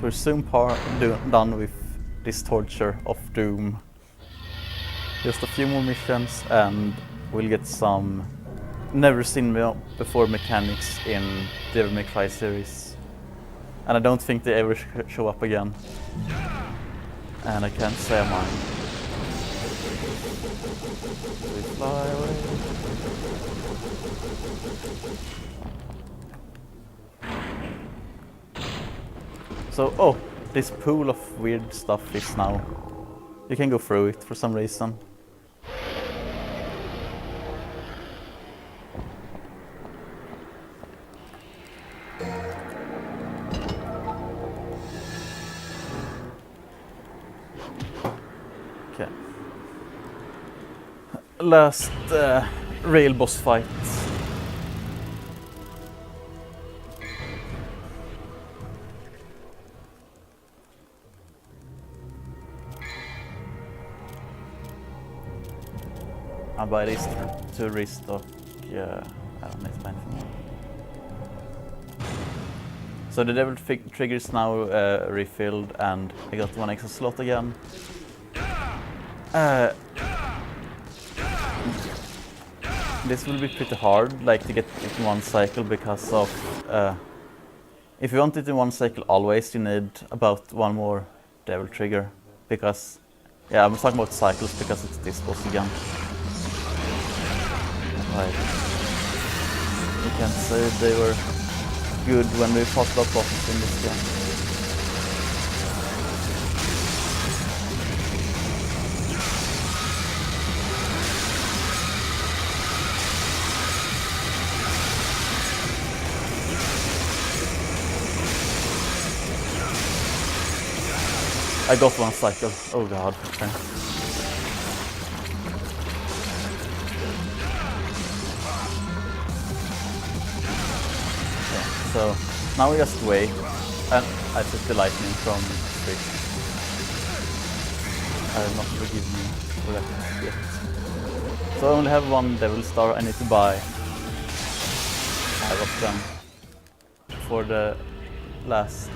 We're soon done with this torture of doom. Just a few more missions and we'll get some never seen before mechanics in the Devil May Cry series. And I don't think they ever show up again. And I can't say I mind. We fly away. So, oh, this pool of weird stuff is now. You can go through it for some reason. Okay. Last real boss fight. I buy this to restock. Yeah, I don't need to buy anything more. So the devil trigger is now refilled, and I got one extra slot again. This will be pretty hard, like to get it in one cycle, because of if you want it in one cycle always, you need about one more devil trigger, because Yeah, I'm talking about cycles because it's this boss again. Right. You can't say they were good when we talked about bosses in this game. I got one cycle. Oh god. Okay. Okay, so now we just wait, and I took the lightning from Fish. I will not forgive me for that yet. So I only have one Devil Star. I need to buy 5 of them for the last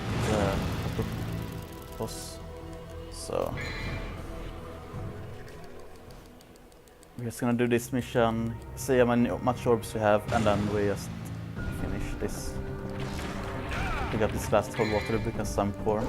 boss. So we're just gonna do this mission, see how much orbs we have, and then we just finish this. I got this last cold water because I'm poor.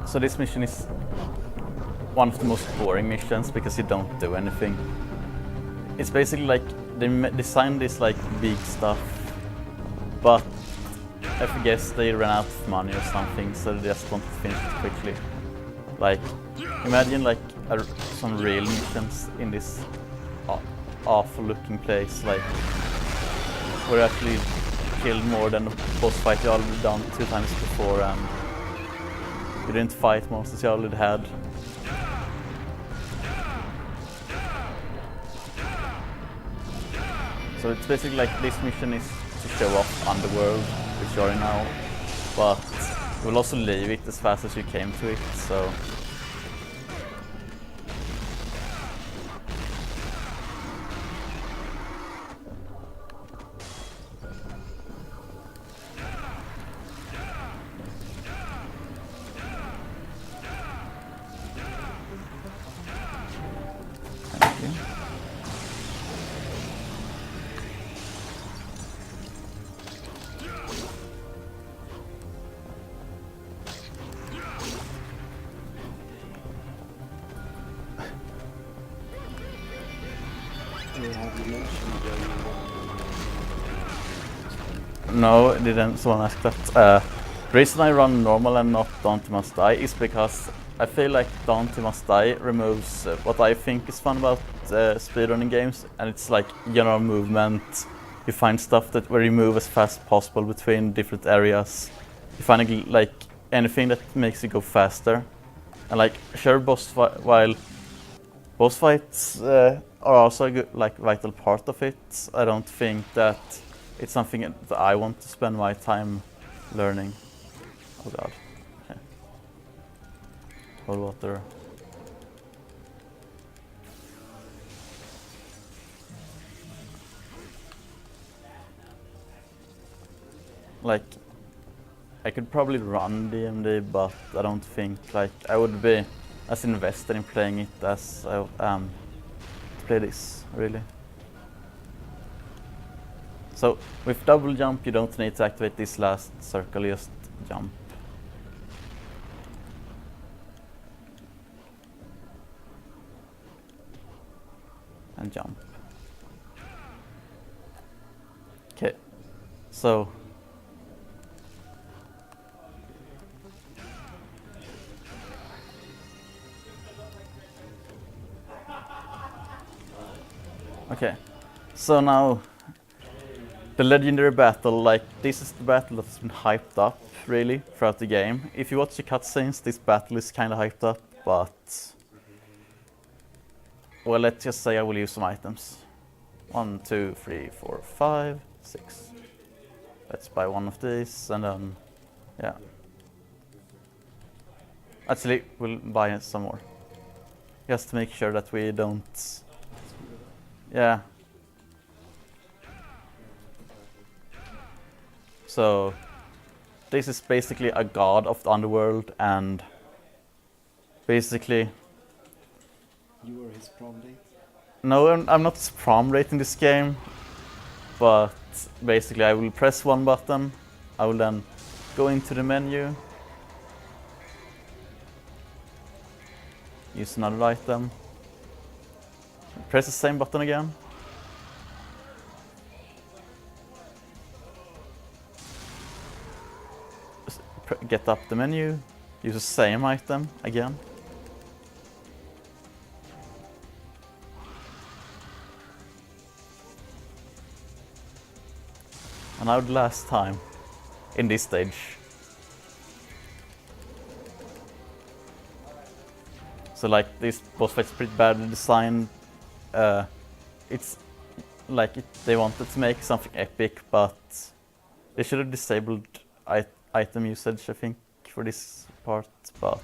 So this mission is one of the most boring missions because you don't do anything. It's basically like they designed this like big stuff, but I guess they ran out of money or something, so they just wanted to finish it quickly. Like, imagine like some real missions in this awful looking place, like where you actually killed more than the boss fight you already done 2 times before, and you didn't fight monsters you already had. So it's basically like this mission is to show off Underworld, which you are in now, but you will also leave it as fast as you came to it, so... No, it didn't. Someone asked that. The reason I run normal and not Dante Must Die is because I feel like Dante Must Die removes what I think is fun about speedrunning games, and it's like general movement. You find stuff where you move as fast as possible between different areas. You find like anything that makes you go faster. And like sure, while boss fights are also a good, like vital part of it, I don't think that it's something that I want to spend my time learning. Oh god. Okay. Cold water. Like, I could probably run DMD, but I don't think like I would be as invested in playing it as I am to play this, really. So with double jump you don't need to activate this last circle, just jump. And jump. Okay, so okay, so now the legendary battle, like this is the battle that's been hyped up really throughout the game. If you watch the cutscenes, this battle is kind of hyped up, but well, let's just say I will use some items. 1, 2, 3, 4, 5, 6. Let's buy one of these and then, yeah. Actually, we'll buy some more. Just to make sure that we don't... Yeah. So, this is basically a god of the underworld, and basically... You were his prom date? No, I'm not his prom date in this game, but basically I will press one button, I will then go into the menu, use another item, press the same button again, get up the menu, use the same item again. And now the last time in this stage. So like this boss fight's pretty badly designed. It's like they wanted to make something epic, but they should have disabled item usage, I think, for this part. But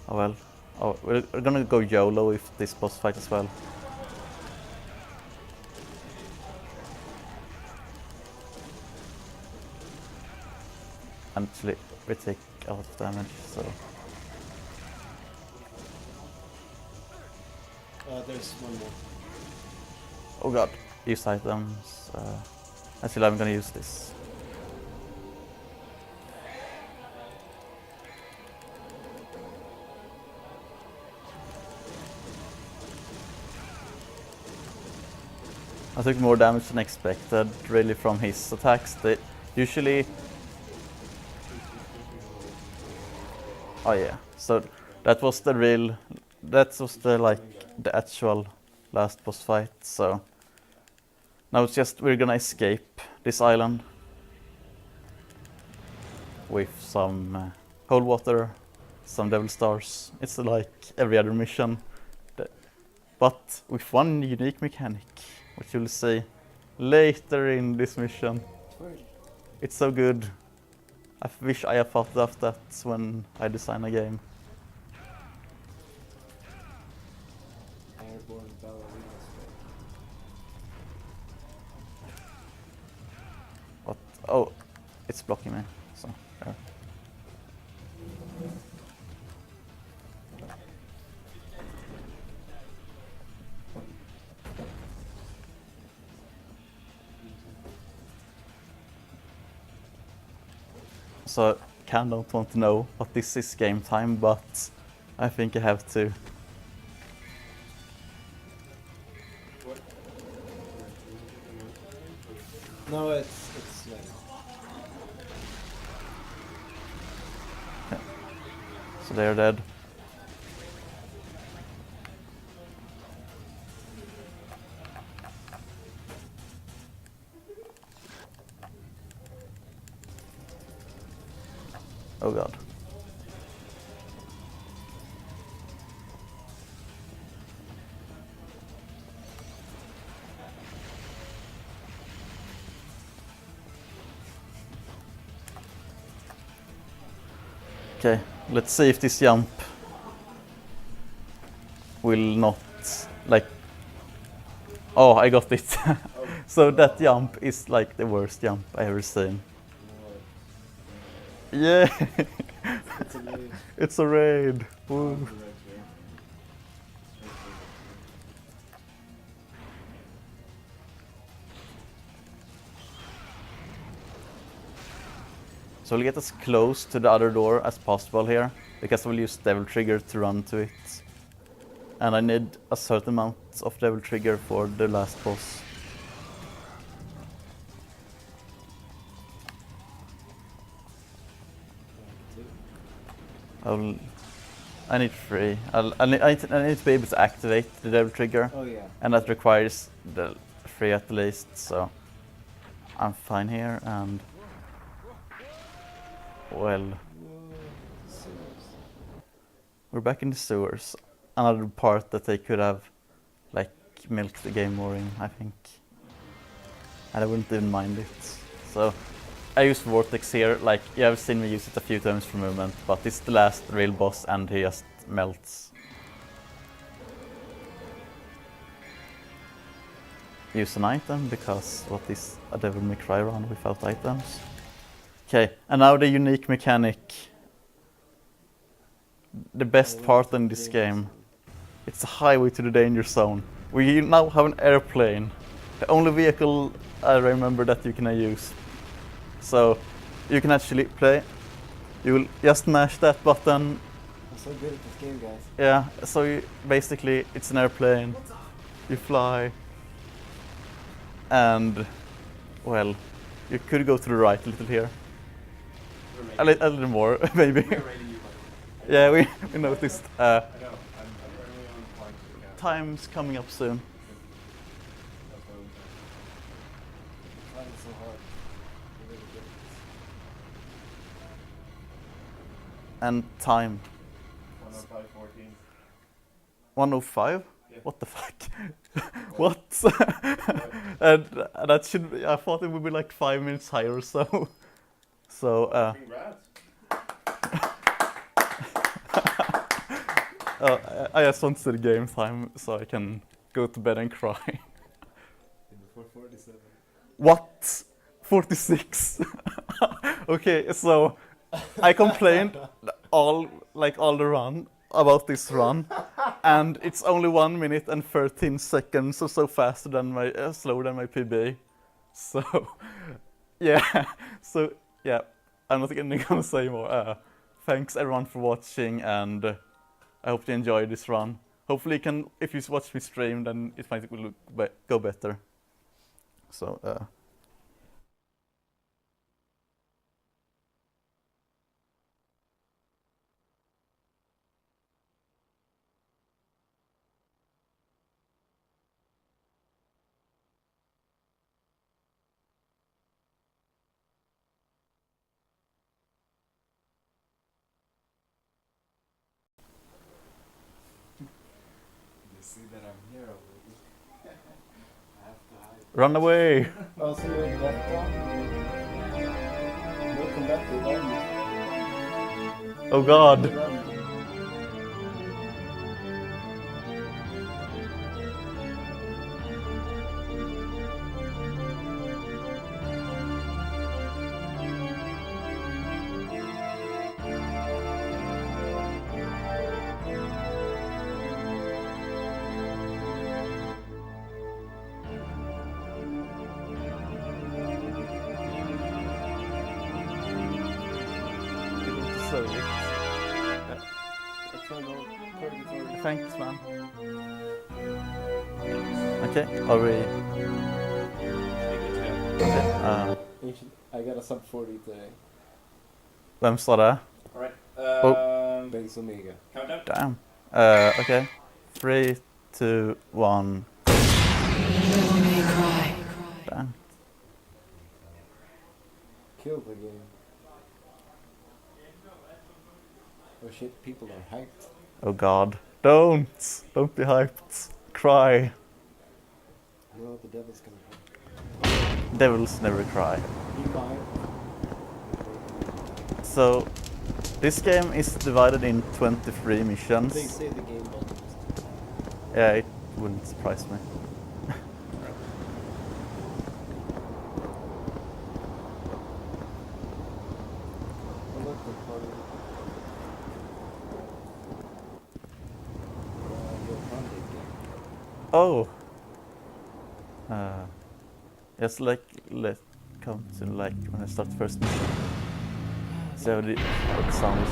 oh well. Oh, we're gonna go YOLO with this boss fight as well. Actually, we take a lot of damage, so... There's one more. Oh god, use items. Actually, I'm gonna use this. I took more damage than expected, really, from his attacks. They usually... Oh yeah, so that was the real... That was the, like, the actual last boss fight, so... Now it's just, we're gonna escape this island. With some cold water, some devil stars. It's like every other mission. But with one unique mechanic, which you'll see later in this mission. It's so good. I wish I had thought of that when I design a game. Airborne ballerina spell. What? Oh, it's blocking me. So, there. So, Can don't want to know what this is game time, but I think I have to. No, it's like... Okay. So they're dead. Oh god. Okay, let's see if this jump will not, like... Oh, I got it. So that jump is like the worst jump I ever seen. Yeah! It's a raid. It's a raid! Woo. So we'll get as close to the other door as possible here, because we'll use Devil Trigger to run to it. And I need a certain amount of Devil Trigger for the last boss. I need 3. I need to be able to activate the Devil Trigger. Oh yeah. And that requires the 3 at least, so I'm fine here, and well, we're back in the sewers. Another part that they could have like milked the game more in, I think. And I wouldn't even mind it. So I use Vortex here, like you have seen me use it a few times for movement, but this is the last real boss and he just melts. Use an item, because what is a Devil May Cry run without items? Okay, and now the unique mechanic. The best part in this game. It's a highway to the danger zone. We now have an airplane. The only vehicle I remember that you can use. So you can actually play. You will just mash that button. I'm so good at this game, guys. Yeah, so basically it's an airplane. You fly. And, well, you could go to the right a little here. A little more, maybe. Yeah, we noticed. I know. I'm currently on point to the Time's coming up soon. Trying so hard. I'm really good at And time. 105.14. 105? Yeah. What the fuck? What? And that should be, I thought it would be like 5 minutes higher or so. So, Congrats. I just want to see the game time so I can go to bed and cry. Before 47. What? 46? Okay, so I complained all the run about this run, and it's only 1 minute and 13 seconds, so faster than my slower than my PB. So yeah, I'm not gonna say more. Thanks everyone for watching, and I hope you enjoyed this run. Hopefully, if you watch me stream, then it might go better. So. You see that I'm here already. I have to hide. Run away! Oh, so you're in that one? Welcome back to the Oh god! Thanks, man. Okay, are we? Okay, I got a sub 40 today. vem sa det? Alright. Thanks, Omega. Countdown. Damn. Okay. 3, 2, 1. Damn. Killed the game. Oh shit, people are hyped. Oh god. Don't be hyped. Cry. No, the devil's gonna come. Devils never cry. Be mine. So, this game is divided in 23 missions. They say the game buttons. Yeah, it wouldn't surprise me. Oh look, the party. Your content game. Oh. Just like let come to like when I start the first mission. See how it sounds.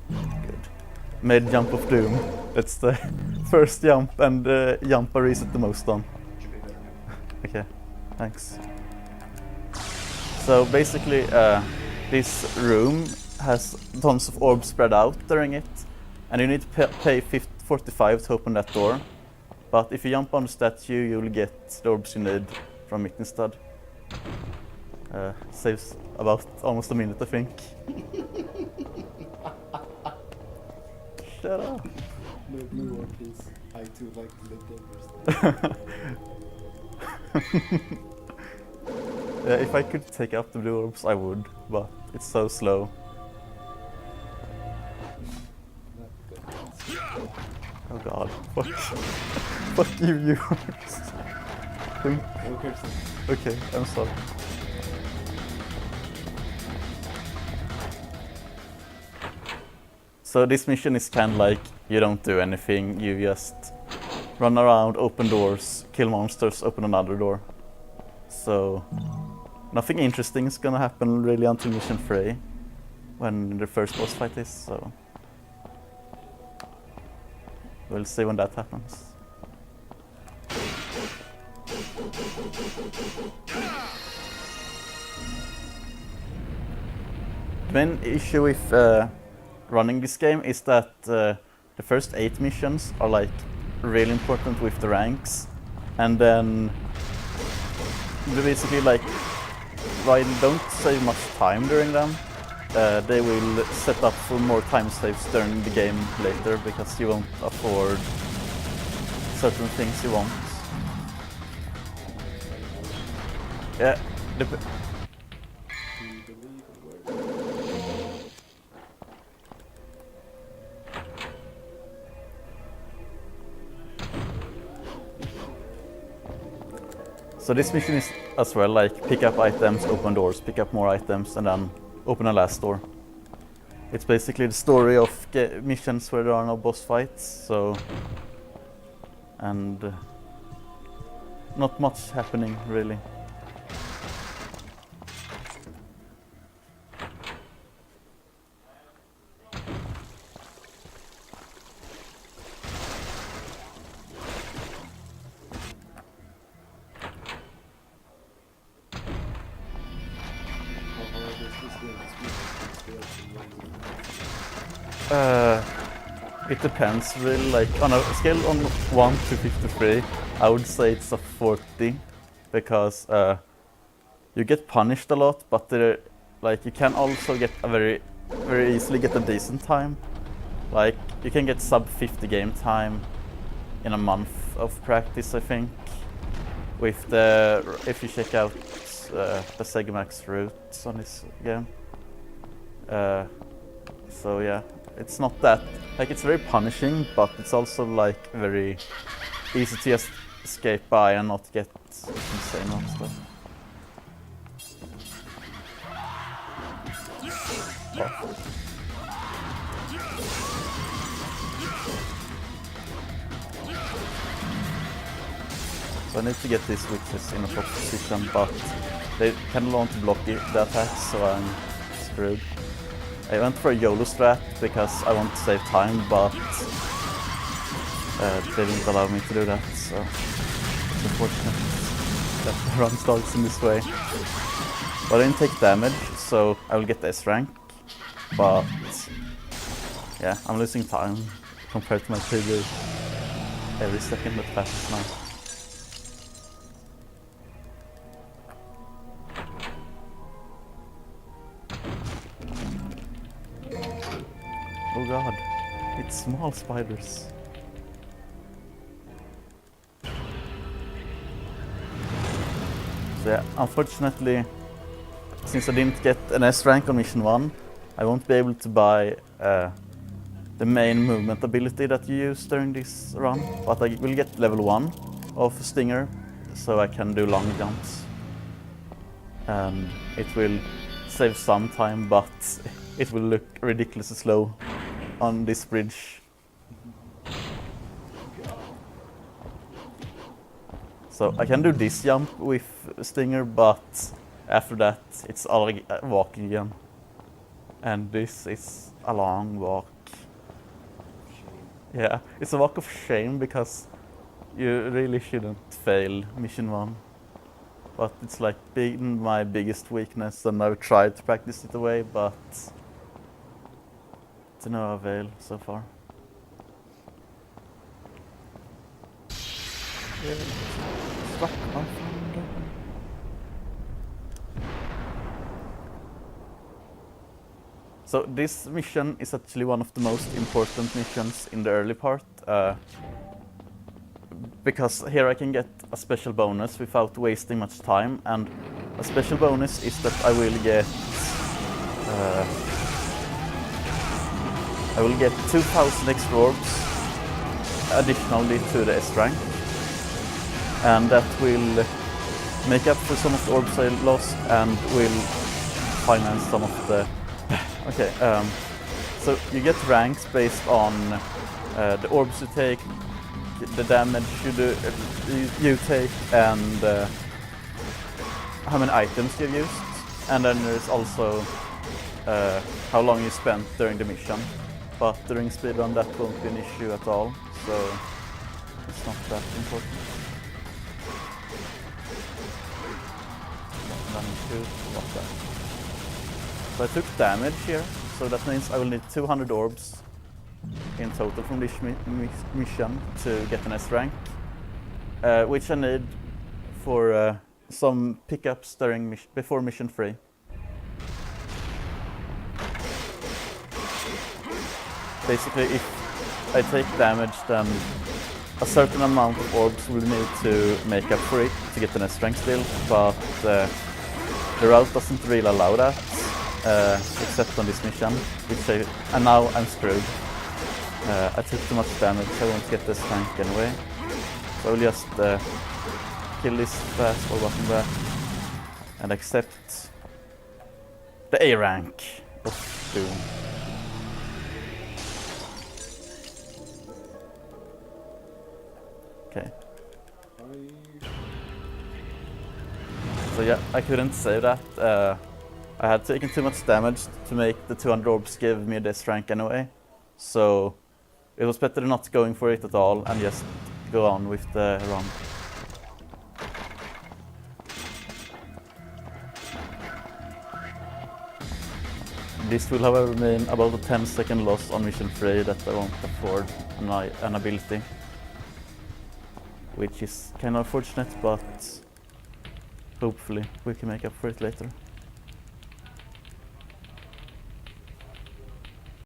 Good. Made jump of doom. That's the first jump and the jump I reset the most on. Okay, thanks. So basically, this room has tons of orbs spread out during it, and you need to pay 45 to open that door. But if you jump on the statue, you'll get the orbs you need from it instead. Saves about almost a minute, I think. Shut up. No blue one, please. I too like to live dangerously. Yeah, if I could take up the blue orbs, I would, but it's so slow. Oh god, fuck. Fuck you, viewers. Okay, I'm sorry. So this mission is kind of like, you don't do anything, you just run around, open doors, kill monsters, open another door. So nothing interesting is gonna happen really until mission 3, when the first boss fight is, so we'll see when that happens. The main issue with running this game is that the first 8 missions are like really important with the ranks, and then they basically like, while don't save much time during them, they will set up for more time saves during the game later because you won't afford certain things you want. Yeah. So this mission is as well like pick up items, open doors, pick up more items, and then open a last door. It's basically the story of missions where there are no boss fights, so and not much happening really. It depends really, like on a scale on 1 to 53, I would say it's a 40, because you get punished a lot, but like you can also get a very easily get a decent time. Like you can get sub 50 game time in a month of practice, I think, with if you check out the Segmax routes on this game. So yeah, it's not that, like it's very punishing, but it's also like very easy to just escape by and not get insane monster. Oh. So I need to get these witches in a proper position, but they kind of want to block the attacks, so I'm screwed. I went for a YOLO strat because I want to save time, but they didn't allow me to do that, so it's unfortunate that the run starts in this way. But I didn't take damage, so I will get the S rank, but yeah, I'm losing time compared to my previous every second that passes now. Oh god, it's small spiders. So yeah, unfortunately, since I didn't get an S rank on mission 1, I won't be able to buy the main movement ability that you use during this run, but I will get level 1 of Stinger, so I can do long jumps. And it will save some time, but it will look ridiculously slow on this bridge. So I can do this jump with Stinger, but after that it's all walking again. And this is a long walk. Yeah, it's a walk of shame because you really shouldn't fail mission 1. But it's like been my biggest weakness, and I've tried to practice it away, but to no avail so far. So this mission is actually one of the most important missions in the early part. Because here I can get a special bonus without wasting much time, and a special bonus is that I will get 2,000 extra orbs additionally to the S rank, and that will make up for some of the orbs I lost and will finance some of the... Okay, so you get ranks based on the orbs you take, the damage you take, and how many items you've used. And then there's also how long you spent during the mission. But during speedrun that won't be an issue at all, so it's not that important. So I took damage here, so that means I will need 200 orbs in total from this mission to get an S rank, which I need for some pickups before mission 3. Basically, if I take damage, then a certain amount of orbs will need to make up for it to get an S rank still, but the route doesn't really allow that, except on this mission, and now I'm screwed. I took too much damage, I won't get this rank anyway. So I will just kill this fast or button back and accept the A rank of Doom. Okay. So yeah, I couldn't save that. I had taken too much damage to make the 200 orbs give me this rank anyway. So it was better not going for it at all and just go on with the run. This will however mean about a 10-second loss on mission 3 that I won't afford an ability. Which is kind of unfortunate, but hopefully we can make up for it later.